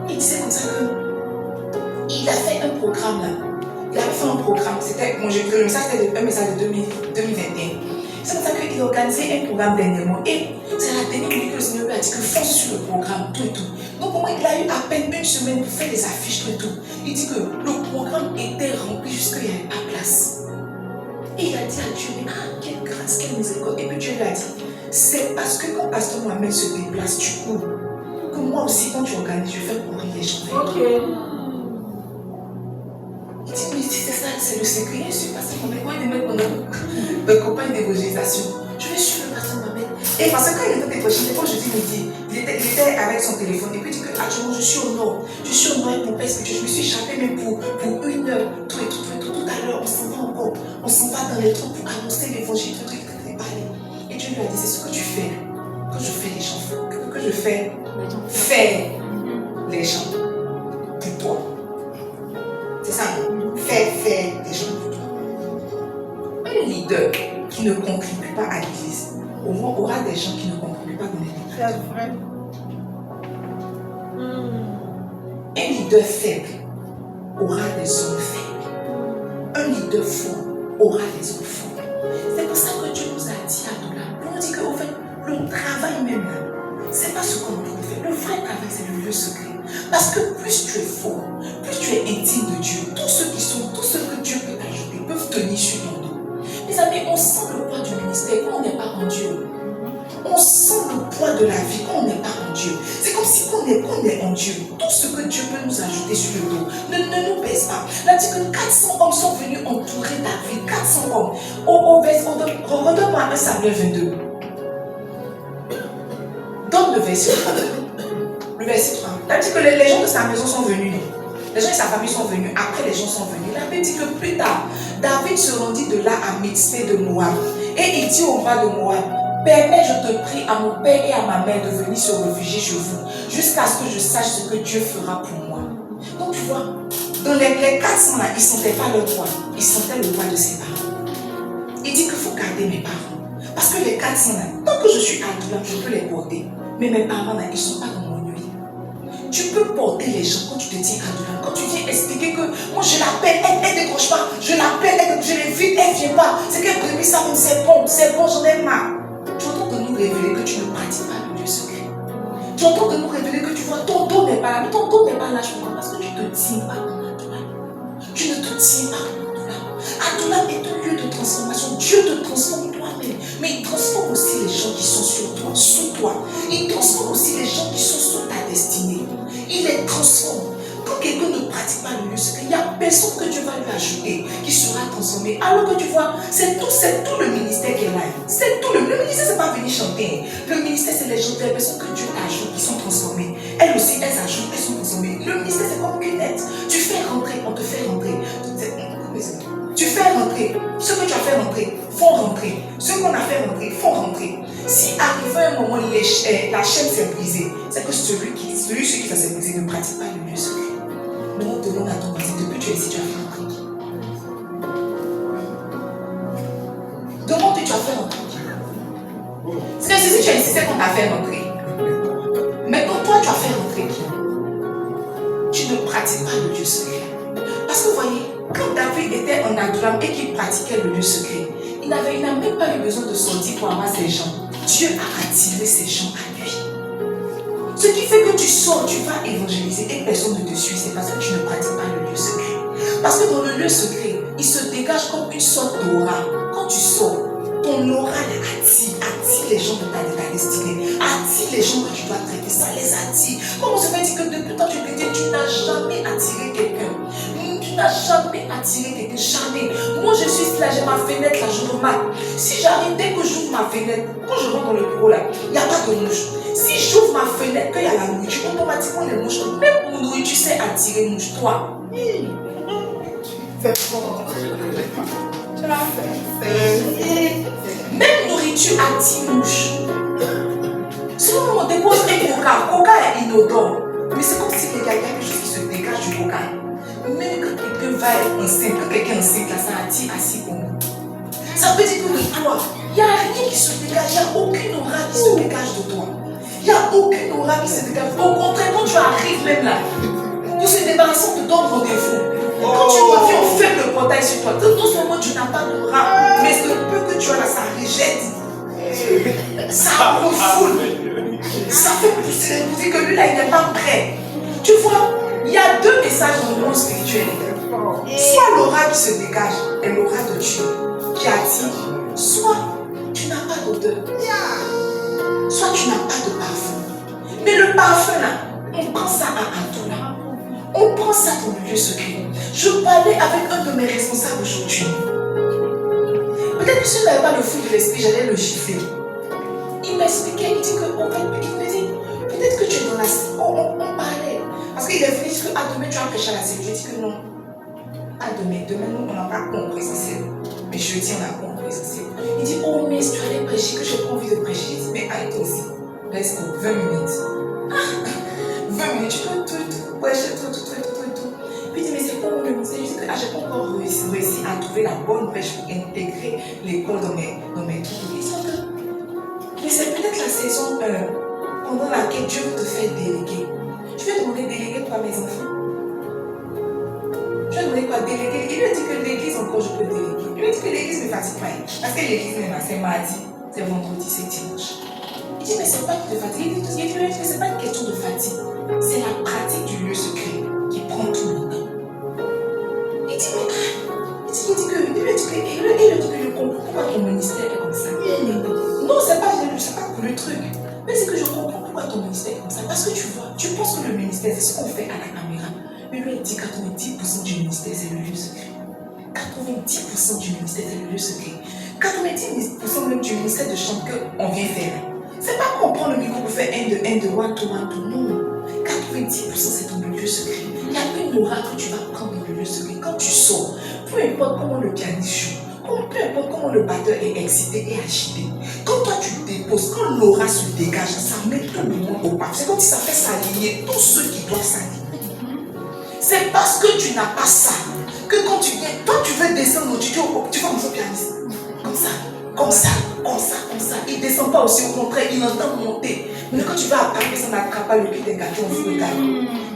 Il disait comme ça que il a fait un programme là. Il avait fait un programme. C'était, bon, le message c'était un message de 2021. C'est comme ça qu'il a organisé un programme dernièrement. Et c'est la dernière minute que le Seigneur lui a dit que fonce sur le programme, tout et tout. Donc pour moi, il a eu à peine une semaine pour faire des affiches, tout et tout. Il dit que le programme était rempli jusqu'à il n'y avait pas place. Et il a dit à Dieu, mais quelle grâce, quelle miséricorde. Et puis Dieu lui a dit, c'est parce que quand Pasteur Mohamed se déplace, tu cours. Que moi aussi, quand tu organises, je fais courir les gens. Ok. Il dit, mais si c'est ça, c'est le secret. Je suis Pasteur Mohamed. Moi, il met de campagne d'évangélisation. Je vais suivre le Pasteur Mohamed. Et parce que quand il était décroché, quand je dis midi, il était avec son téléphone. Et puis il dit que actuellement, je suis au nord. Je suis au nord avec mon père spirituel. Je me suis échappée même pour 1 heure. Tout et tout. Tout à l'heure, on s'en va encore. On s'en va dans les trucs pour annoncer l'évangile. Et Dieu lui a dit, c'est ce que tu fais. Quand je fais les gens. Que je fais faire les gens pour toi. C'est ça. Faire les gens pour toi. Un leader qui ne contribue pas à l'église, au moins aura des gens qui ne contribuent pas dans l'église. C'est vrai. Un leader faible aura des hommes faibles. Un leader fort aura des hommes forts. C'est pour ça que Dieu nous a dit à nous là. Pour nous dire qu'en fait, le travail même là, c'est pas ce qu'on trouve faire. Le vrai travail, c'est le lieu secret. Parce que plus tu es fort, plus tu es intime de Dieu, tous ceux que Dieu peut ajouter peuvent tenir sur ton dos. Mes amis, on sent le poids du ministère quand on n'est pas en Dieu. On sent le poids de la vie quand on n'est pas en Dieu. C'est comme si quand on est en Dieu, tout ce que Dieu peut nous ajouter sur le dos ne nous pèse pas. Là, dit que 400 hommes sont venus entourer David. 400 hommes. Redonne-moi 1 Samuel 22. Donne le verset 3. Le verset 3. Là, dit que les gens de sa maison sont venus. Les gens de sa famille sont venus. Après, les gens sont venus. La Bible dit que plus tard, David se rendit de là à Mitzpé de Moab. Et il dit au roi de Moab, permets, je te prie, à mon père et à ma mère de venir se réfugier chez vous, jusqu'à ce que je sache ce que Dieu fera pour moi. Donc tu vois, dans les 400 là, ils ne sentaient pas leur poids, ils sentaient le poids de ses parents. Il dit qu'il faut garder mes parents. Parce que les 400 là, tant que je suis à Doulan, je peux les porter. Mais mes parents là, ils ne sont pas dans mon nuit. Tu peux porter les gens quand tu te dis à Doulan, quand tu viens expliquer que moi je l'appelle, elle ne décroche pas, je l'appelle, je l'invite, elle ne vient pas. C'est qu'elle brebis ça, c'est bon, j'en ai marre. Tu entends de nous révéler que tu ne pratiques pas le lieu secret. Tu entends de nous révéler que tu vois ton dos n'est pas là. Mais ton dos n'est pas là, je comprends, parce que tu ne te tiens pas dans Adoulam. Tu ne te tiens pas dans Adoulam. Adoulam est un lieu de transformation. Dieu te transforme toi-même. Mais il transforme aussi les gens qui sont sur toi, sous toi. Il transforme aussi les gens qui sont sous ta destinée. Il les transforme. Quand quelqu'un ne pratique pas le lieu secret, il n'y a personne que Dieu va lui ajouter qui sera transformé. Alors que tu vois, c'est tout le ministère qui est là. C'est tout le ministère, c'est pas venir chanter. Le ministère, c'est les gens, les personnes que Dieu t'ajoute qui sont transformées. Elles aussi, elles ajoutent, elles sont transformées. Le ministère, c'est comme une aide. Tu fais rentrer, on te fait rentrer. Tu fais rentrer. Ceux que tu as fait rentrer font rentrer. Ceux qu'on a fait rentrer font rentrer. Si arrivé un moment, la chaîne s'est brisée, c'est que celui qui ça s'est brisé ne pratique pas le lieu secret. Maintenant, demande à ton voisin, depuis tu es ici, tu as fait rentrer qui? Demande que tu as fait rentrer qui? C'est que si tu es ici, c'est qu'on t'a fait rentrer. Mais quand toi, tu as fait rentrer qui? Tu ne pratiques pas le lieu secret. Parce que vous voyez, quand David était en Adoulam et qu'il pratiquait le lieu secret, il n'a même pas eu besoin de sortir pour avoir ces gens. Dieu a attiré ces gens à lui. Ce qui fait que tu sors, tu vas évangéliser et personne ne te suit, c'est parce que tu ne pratiques pas le lieu secret. Parce que dans le lieu secret, il se dégage comme une sorte d'aura. Quand tu sors, ton aura attire les gens de ta destinée, attire les gens que tu dois traiter, ça les attire. Comment se fait-il que depuis tant que tu étais, tu n'as jamais attiré quelqu'un? Tu n'as jamais attiré quelqu'un, jamais. Moi je suis là, j'ai ma fenêtre là, je remarque. Si j'arrive, dès que j'ouvre ma fenêtre, quand je rentre dans le bureau là, il n'y a pas de mouche. Si j'ouvre ma fenêtre, qu'il y a la nourriture, automatiquement les mouches, même mon nourriture sait attirer mouche, toi. C'est fort. Tu l'as fait. Même nourriture attire mouche. Souvent on dépose un coca. Coca est inodore. Mais c'est comme si il y a quelque chose qui se dégage du coca. Même quand quelqu'un va être enceinte, quand quelqu'un est enceinte, là, ça attire assis comme nous. Ça veut dire que de toi, il n'y a rien qui se dégage, il n'y a aucune aura qui se dégage de toi. Il n'y a aucune aura qui se dégage. Au contraire, quand tu arrives même là, pour se débarrasser, on te donne rendez-vous. Quand tu reviens, on ferme le portail sur toi. Tout ce moment, tu n'as pas d'aura. Mais ce peu que tu as là, ça rejette. Ça refoule. Ça fait pousser vous dire que lui là, il n'est pas prêt. Tu vois, il y a deux messages dans le monde spirituel. Soit l'aura qui se dégage est l'aura de Dieu qui attire, soit tu n'as pas d'odeur, soit tu n'as pas de parfum. Mais le parfum là, on prend ça à Antola. On prend ça dans le lieu secret. Je parlais avec un de mes responsables aujourd'hui. Peut-être que si je n'avais pas le fruit de l'esprit, j'allais le gifler. Il m'expliquait, il dit que, en fait, il me dit, peut-être que tu es dans la... On parlait. Parce qu'il est venu, il dit que, ah, demain, tu vas prêcher à la cellule. Je dis que non. Ah, demain, nous, on n'a pas compris ça. Mais jeudi, on a compris ça. Il dit, oh, mais si tu allais prêcher, que je n'ai pas envie de prêcher. Je dis, mais aille toi aussi. Laisse pour 20 minutes. Ah, 20 minutes, tu peux tout prêcher, tout. Puis il dit, mais c'est quoi le ministère? Je dis que, ah, je n'ai pas encore réussi à trouver la bonne brèche pour intégrer l'école dans mes trucs. Il dit, mais c'est peut-être la saison pendant laquelle Dieu veut te faire déléguer. Je vais demander déléguer quoi mes enfants? Je vais demander quoi déléguer? Il lui a dit que l'église encore je peux déléguer. Il lui a dit que l'église ne me fatigue pas. Parce que l'église même c'est mardi, c'est vendredi, c'est dimanche. Il dit mais c'est pas qu'il te fatigue. Il dit que c'est pas une question de fatigue. C'est la pratique du lieu secret qui prend tout le temps. Il dit mais il lui a dit que je comprends pourquoi ton ministère est comme ça. Non, c'est pas pour le truc. Mais c'est que je comprends pourquoi ton ministère est comme ça. Parce que tu vois, tu penses que le ministère, c'est ce qu'on fait à la caméra. Mais lui, il dit 90% du ministère, c'est le lieu secret. 90% du ministère, c'est le lieu secret. 90% même du ministère de chant qu'on vient faire. C'est pas qu'on prend le micro pour faire un de one to one to. Non. 90% c'est dans le lieu secret. Il y a une aura que tu vas prendre dans le lieu secret. Quand tu sors, peu importe comment le pianiste joue, peu importe comment le batteur est excité et agité, quand toi tu déposes, quand l'aura se dégage, ça met tout le monde au pas. C'est comme si ça fait s'aligner tous ceux qui doivent s'aligner. C'est parce que tu n'as pas ça que quand tu viens, toi tu veux descendre, tu vas comme ça pianiste. Comme ça. Il ne descend pas aussi, au contraire, il entend monter. Mais quand tu vas attraper, ça n'attrape pas le cul des gâteaux, on fout le gâteau.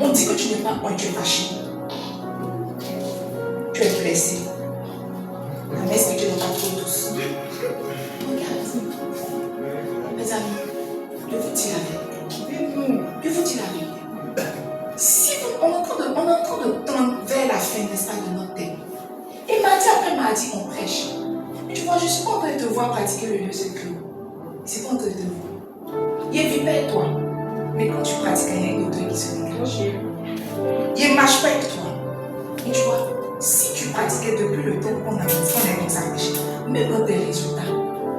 On dit que tu n'es pas un, tu es fâché. Tu es blessé. La messe que tu n'es pas trop douce. Regarde. Mes amis, je vous dis la vérité. Si on est en train de tendre vers la fin, n'est-ce pas, de notre thème. Et mardi après mardi, on prêche. Mais tu vois, je ne suis pas en train de te voir pratiquer le lieu secret. C'est pas en train de te voir. Il est vivant toi. Mais quand tu pratiques, il y a une autre qui se dégage. Il ne marche pas avec toi. Et tu vois, si tu pratiquais depuis le temps qu'on est comme ça, même dans tes résultats,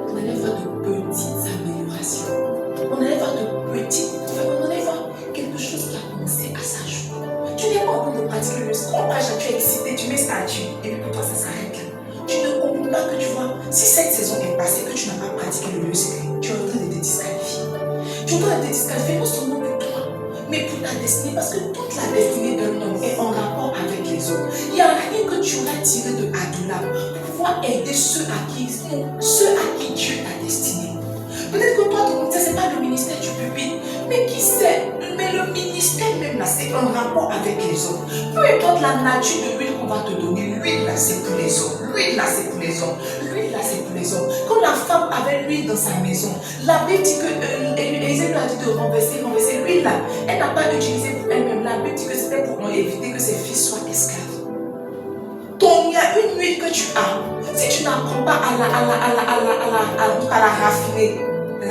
on allait voir de petites améliorations. On allait voir quelque chose qui a commencé à s'ajouter. Tu n'es pas en train de pratiquer le secret. Quand on prêche, tu es excité, tu mets statut, et puis pour toi, ça s'arrête là. Tu ne comprends pas que tu vois, si cette saison est passée, que tu n'as pas pratiqué le lieu secret, tu es en train de te disqualifier. Tu es en train de te disqualifier non seulement pour toi, mais pour ta destinée, parce que toute la destinée d'un homme est en rapport avec les autres. Il n'y a rien que tu auras tiré de Adulam pour pouvoir aider ceux à qui Dieu t'a destiné. Peut-être que toi, ton ministère, ce n'est pas le ministère du public, mais qui sait, mais le ministère même là, c'est un rapport avec les autres. Peu importe la nature de l'huile qu'on va te donner, l'huile là, c'est pour les hommes. L'huile là, c'est pour les hommes. L'huile là, c'est pour les hommes. Quand la femme avait l'huile dans sa maison, la Bible dit que Élisée lui a dit de renverser l'huile là. Elle n'a pas utilisé pour elle-même. La Bible dit que c'était pour éviter que ses fils soient esclaves. a une huile que tu as. Si tu n'apprends pas à la raffiner, à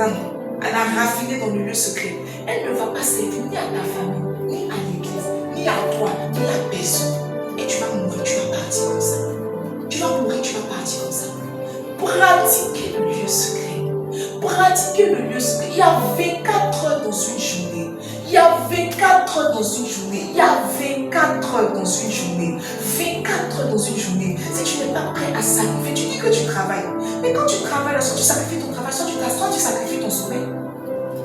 la raffiner dans le lieu secret, elle ne va pas servir ni à ta famille, ni à l'église, ni à toi, ni à personne. Et tu vas mourir, tu vas partir comme ça. Tu vas mourir, tu vas partir comme ça. Pratiquer le lieu secret. Pratiquer le lieu secret. Il y a 24 heures dans une journée. Il y a 24 heures dans une journée. Il y a 24 heures dans une journée. 24 heures dans une journée. Si tu n'es pas prêt à sacrifier, tu dis que tu travailles. Mais quand tu travailles, soit tu sacrifies ton travail, soit tu sacrifies ton sommeil.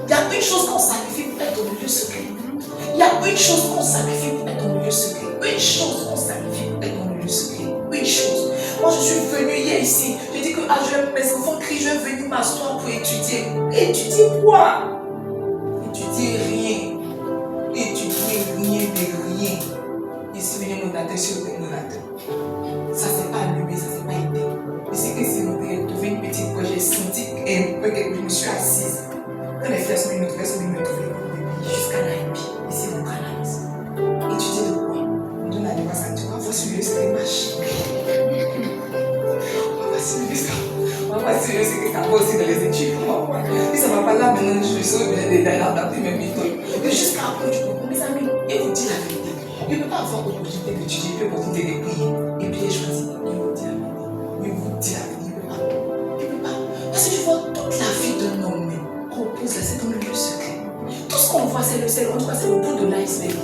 Il y a une chose qu'on sacrifie pour être dans le lieu secret. Il y a une chose qu'on sacrifie pour être dans le lieu secret. Une chose qu'on sacrifie pour être dans le lieu secret. Une chose. Moi, je suis venue hier ici. Je dis que mes enfants crient, je vais venir m'asseoir pour étudier. Étudier quoi? Étudier rien. Étudier rien de rien. Ici, venez mon tête sur le notateur. Ça, c'est pas allumé, ça, c'est pas été. Je sais que c'est mon père, trouvé une petite fois, j'ai senti que je me suis assise. Quand les frères sont venus me trouver, jusqu'à l'AIP, ici, on analyse. Étudier de quoi? On donne à l'école, ça, tu vas voir sur le scrimmage. On va sur le c'est que ça va aussi dans les études. Et ça va pas là maintenant, je suis d'adapter mes méthodes. Mais jusqu'à après, tu comprends, mes amis, et vous dites la vérité. Je ne peux pas avoir l'opportunité d'étudier, puis l'opportunité de prier, et puis choisir. Je vous dis la vérité. Je vous dis la vérité, je ne peux pas. Je ne peux pas. Parce que tu vois, toute la vie d'un homme repose là, c'est dans le lieu secret. Tout ce qu'on voit, c'est le bout de l'iceberg.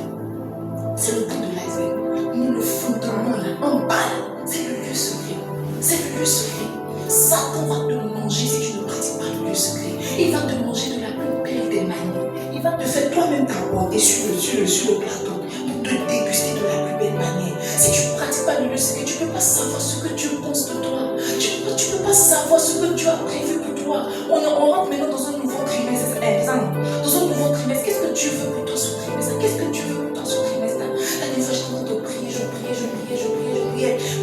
C'est le bout de l'iceberg. Nous, le fondement là, en bas, c'est le lieu secret. C'est le lieu secret. Satan va te manger si tu ne pratiques pas le lieu secret. Il va te manger de la plus belle des manières. Il va te faire toi-même t'apporter sur le plateau pour te déguster de la plus belle manière. Si tu ne pratiques pas le lieu secret, tu ne peux pas savoir ce que Dieu pense de toi. Tu ne peux pas savoir ce que Dieu a prévu pour toi. On rentre maintenant dans un nouveau trimestre. Dans un nouveau trimestre, qu'est-ce que Dieu veut pour toi ce trimestre? Qu'est-ce que Dieu veut pour toi ce trimestre? La dernière fois, j'étais en train de prier, je priais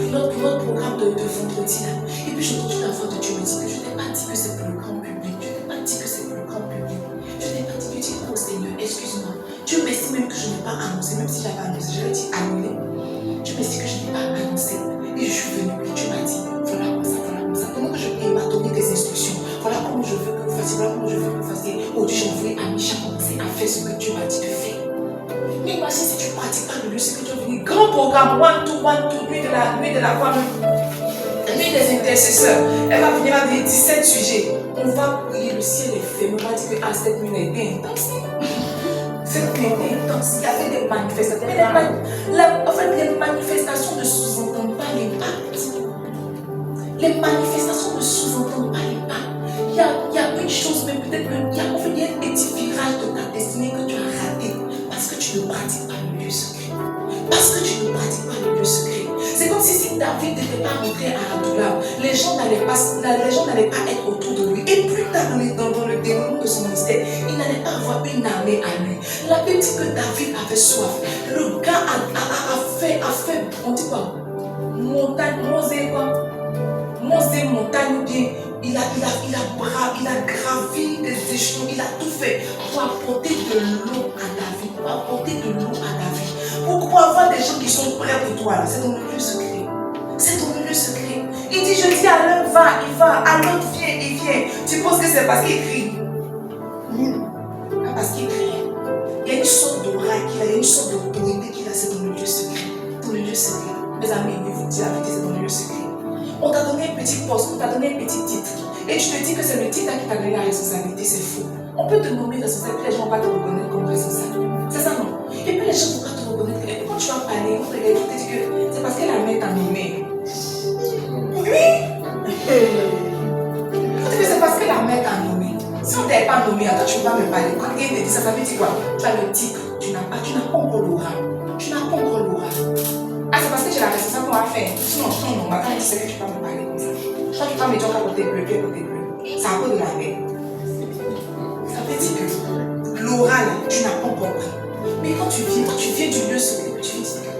pour notre programme de vendredi là. Et puis j'ai entendu la voix de Dieu me dire que je n'ai pas dit que c'est pour le grand public. Je n'ai pas dit que c'est pour le grand public. Je n'ai pas dit que tu dis, oh Seigneur, excuse-moi. Dieu merci même que je n'ai pas annoncé, même si j'avais annoncé, j'avais dit annuler. Dieu merci que je n'ai pas annoncé. Et je suis venue, et Dieu m'a dit, voilà comme ça, voilà comme ça. Pendant que je prie, il m'a donné des instructions. Voilà comment je veux que vous fassiez, voilà comment je veux que vous fassiez. Aujourd'hui, j'ai envoyé à Micha commencer à faire ce que Dieu m'a dit de faire. Mais imagine si tu ne pratiques pas le lieu, c'est que tu vas venir grand programme, one to nuit de la voix, nuit des intercesseurs. Elle va venir avec 17 sujets. On va prier, le ciel est fermé. On va dire que cette nuit était intense. Cette nuit était intense. Il y avait des manifestations. En fait, les manifestations ne sous-entendent pas l'impact. Les manifestations ne sous-entendent pas l'impact. Il y a une chose, mais peut-être qu'il y a un petit virage de ta destinée que tu as raté parce que tu ne pratiques pas le lieu secret. Parce que tu ne pratiques pas le lieu secret. C'est comme si David n'était pas rentré à Adoula, les gens n'allaient pas être autour de lui. Et plus tard dans le déroulement de son ministère, il n'allait pas avoir une armée à lui. La Bible dit que David avait soif. Le gars a fait, on dit quoi? Montagne, bien. Il a gravi des échelons, il a tout fait pour apporter de l'eau à David. Pour avoir des gens qui sont prêts pour toi, c'est dans le lieu secret. C'est dans le lieu secret. Il dit, je dis à l'un, va, il va, à l'autre, viens, il vient. Tu penses que c'est parce qu'il crie? Pas parce qu'il crie. Il y a une sorte d'oracle, il y a une sorte d'autorité qu'il a, c'est dans le lieu secret. Dans le lieu secret. Mes amis, je vous dis la vérité, c'est dans le lieu secret. On t'a donné un petit poste, on t'a donné un petit titre. Et tu te dis que c'est le titre qui t'a donné la responsabilité, c'est faux. On peut te nommer responsable, puis les gens vont pas te reconnaître comme responsable. C'est ça, non? Et puis les gens vont pas te reconnaître. Et quand tu vas parler, on te dit que c'est parce que la mère t'a nommé. Oui! On te dit que c'est parce que la mère t'a nommé. Si on ne t'avait pas nommé, attends, tu ne peux pas me parler. Quand quelqu'un te dit ça, ça veut dire quoi? Tu as le titre, tu n'as pas encore l'aura. Ah, c'est parce que tu es la responsable qu'on va faire. Sinon, non, maintenant, tu sais que tu peux me parler comme ça. Je crois que tu peux me dire qu'à côté bleu, côté bleu. C'est à cause de la mère. Ça veut dire que l'oral, tu n'as pas encore pris. Mais quand tu viens du lieu secret, tu dis que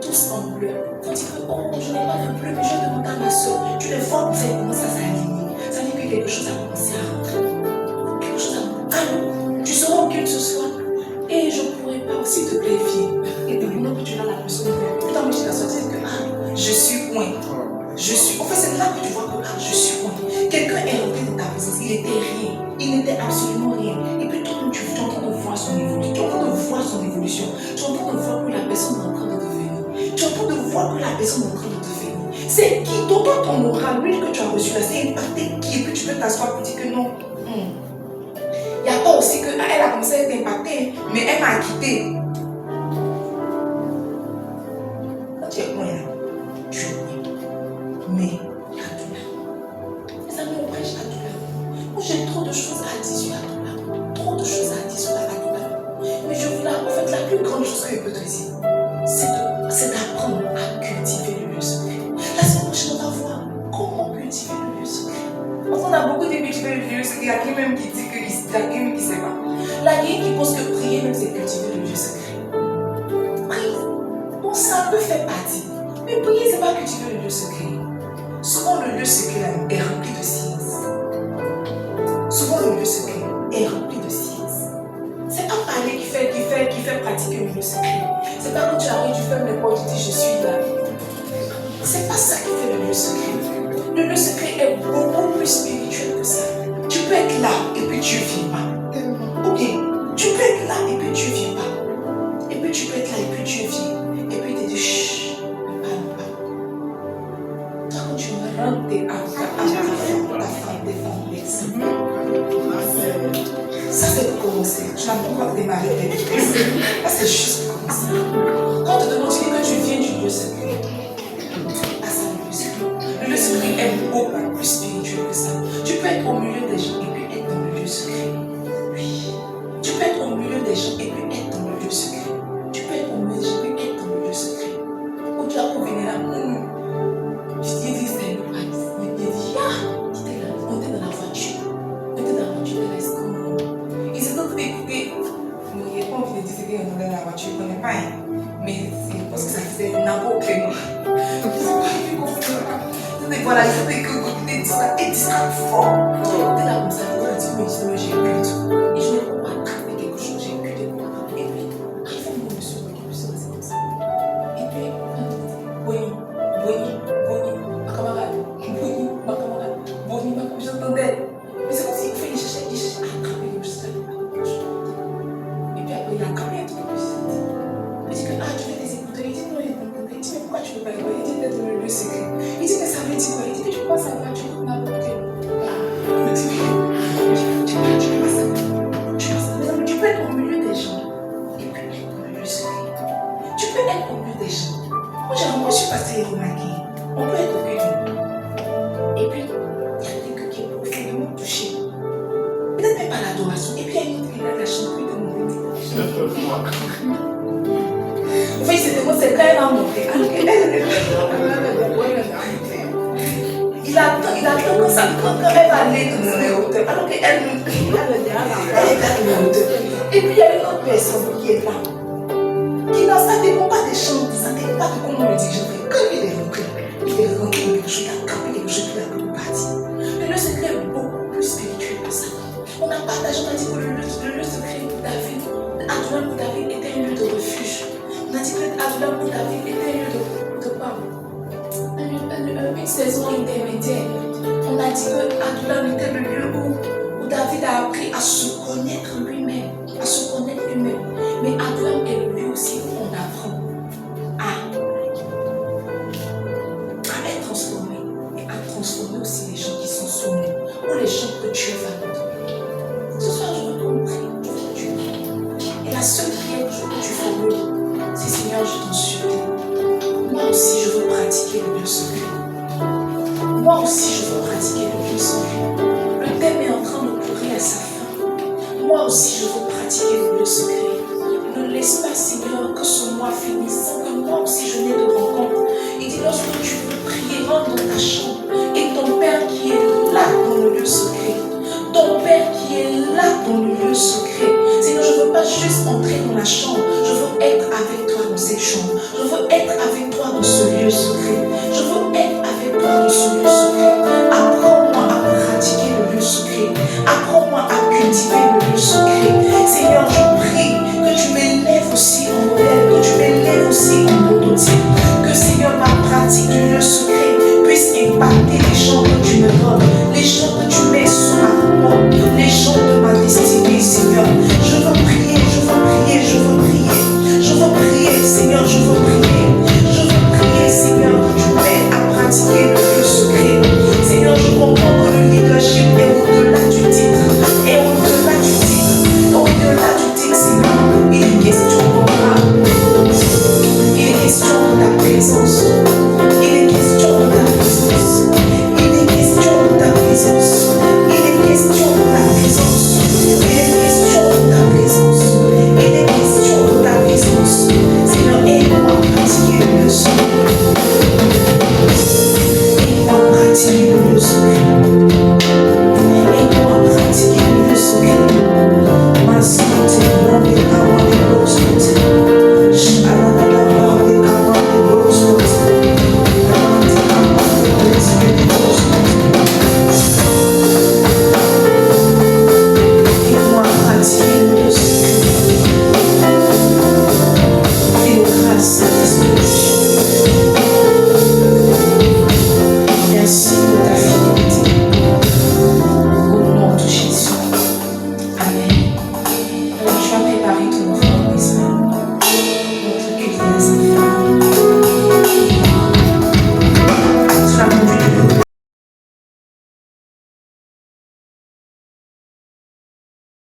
tous en bleu. Quand tu dis que oh, je n'ai pas de bleu, mais je vais demander à ma soeur. Tu les vois où ça commence à s'aligner. Ça veut dire que quelque chose a commencé à rentrer. Quelque chose a rentrer. Alors, tu seras aucune ce soir. Et je ne pourrais pas aussi te plaire, fille. Et puis, maintenant que tu as la personne, putain, mais tu t'as sorti que je suis point. tu vois que je suis connu. Quelqu'un est rentré dans ta présence, il était rien. Il n'était absolument rien. Et puis toi, tu es en train de voir son évolution. Tu es en train de voir son évolution. Tu es en train de voir que la personne est en train de devenir. Tu es en train de voir que la personne est en train de devenir. C'est qui? Toi, ton oral, l'huile que tu as reçue là, c'est impacté qui? Et puis tu peux t'asseoir pour dire que non. Il n'y a pas aussi qu'elle a commencé à être impactée, mais elle m'a quitté. Quand tu es loin là, tu es loin. Mais il y a tout là. Les amis, on prêche à tout là. Moi, j'ai trop de choses à dire sur la tout là. Trop de choses à dire sur la tout là. Mais je voulais, en fait, la plus grande chose que je peux te dire, c'est d'apprendre à cultiver le lieu secret. La semaine prochaine, on va voir comment cultiver le lieu secret. On a beaucoup de cultiver le lieu secret. Il y a qui même qui dit que il y a quelqu'un qui ne sait pas. La guerre qui pense que prier même c'est cultiver le lieu secret. Prier, bon ça peut faire partie. Mais prier c'est pas cultiver le lieu secret. Souvent le lieu secret est rempli de science. Souvent le lieu secret est rempli de science. C'est pas parler qui fait pratiquer le lieu secret. C'est pas quand tu arrives, tu fermes les portes, tu dis je suis là. C'est pas ça qui fait le lieu secret. Le lieu secret est beaucoup plus spirituel que ça. Tu peux être là et puis tu ne vis pas. Ou bien, tu peux être là et puis tu ne vis pas. Et puis tu peux être là et puis tu vis. Et puis tu te dis, chut, ne parle pas. Quand tu rentres ta femme, tes femmes, ça c'est pour commencer. Je n'ai pas encore démarré avec ça. C'est juste pour commencer. Quand on te demande que tu viens du lieu secret, à ça le lieu secret. Le lieu secret est beaucoup plus spirituel que ça. Tu peux être au milieu des gens et puis être dans le lieu secret. Oui. Tu peux être au milieu des gens et puis être dans le lieu secret. Tu peux être au milieu des gens et puis être dans le lieu secret. Où tu as convenu là, je t'ai dit c'est le paradis. Il dit, on était dans la voiture. On était dans la voiture de l'escouade. Ils étaient en train d'écouter. Il n'y a pas envie de dire qu'on est dans la voiture, on n'est pas. Mais c'est parce que ça faisait n'importe quoi. Voilà, il faut écouter ça et ça fort. Dès là, comme ça, il dit, mais j'ai écouté tout. Et je n'ai pas attrapé quelque chose, j'ai écouté quoi. Et puis, il faut que je me qui puisse passer comme ça. Et puis, ma camarade, j'entendais. Mais c'est comme s'il fait, il cherchait à attraper quelque chose. Et puis après, il a camé tout le monde. Il dit que, tu fais des écouteurs. Il dit, non, il est dans le. Il dit, mais pourquoi tu ne peux pas écouter? Il dit, peut-être le secret. Il dit, mais ça veut dire quoi? Il dit, mais je crois que ça va, tu peux m'apporter. Tu peux être au milieu des gens et puis être dans le lieu secret. Tu peux être au milieu des gens. Moi, je suis passée remarqué. On peut être au milieu. Et puis, il y a quelqu'un qui est profondément touché. Peut-être même par l'adoration. Et puis, il y a une autre qui a la chanterie de mon bébé. En fait, c'est quand elle a monté. Il attend que ça, quand elle va aller dans les hauteurs, alors qu'elle est dans les hauteurs. Et puis il y a une autre personne qui est là, qui ça ne dépend pas des chants, ça ne dépend pas de comment on le dit. Quand il est rentré dans quelque chose, il a capé quelque chose, il a comme parti. Le lieu secret est beaucoup plus spirituel que ça. On a partagé, on a dit que le lieu secret pour David, Adulam pour David était un lieu de refuge. On a dit que Adulam pour David était un lieu de quoi? Une saison intermédiaire. On a dit que Adulam était le lieu où David a appris à se connaître lui-même. Mais Adulam est le lieu aussi où on apprend à être transformé et à transformer aussi les gens qui sont soumis ou les gens que Dieu va nous donner. Ce soir, je veux qu'on prie pour Dieu. Et la seule prière que tu formules, c'est Seigneur, je t'en supplie. Moi aussi, je veux pratiquer le lieu secret. Moi aussi, je veux pratiquer le lieu secret. Le thème est en train de courir à sa fin. Moi aussi, je veux pratiquer le lieu secret. Ne laisse pas, Seigneur, que ce mois finisse sans que moi aussi je n'ai de rencontre. Il dit, lorsque tu veux prier, rentre dans ta chambre et ton Père qui est là dans le lieu secret. Ton Père qui est là dans le lieu secret. Seigneur, je ne veux pas juste entrer dans la chambre. Je veux être avec toi dans cette chambre. Je veux être avec toi dans ce lieu secret.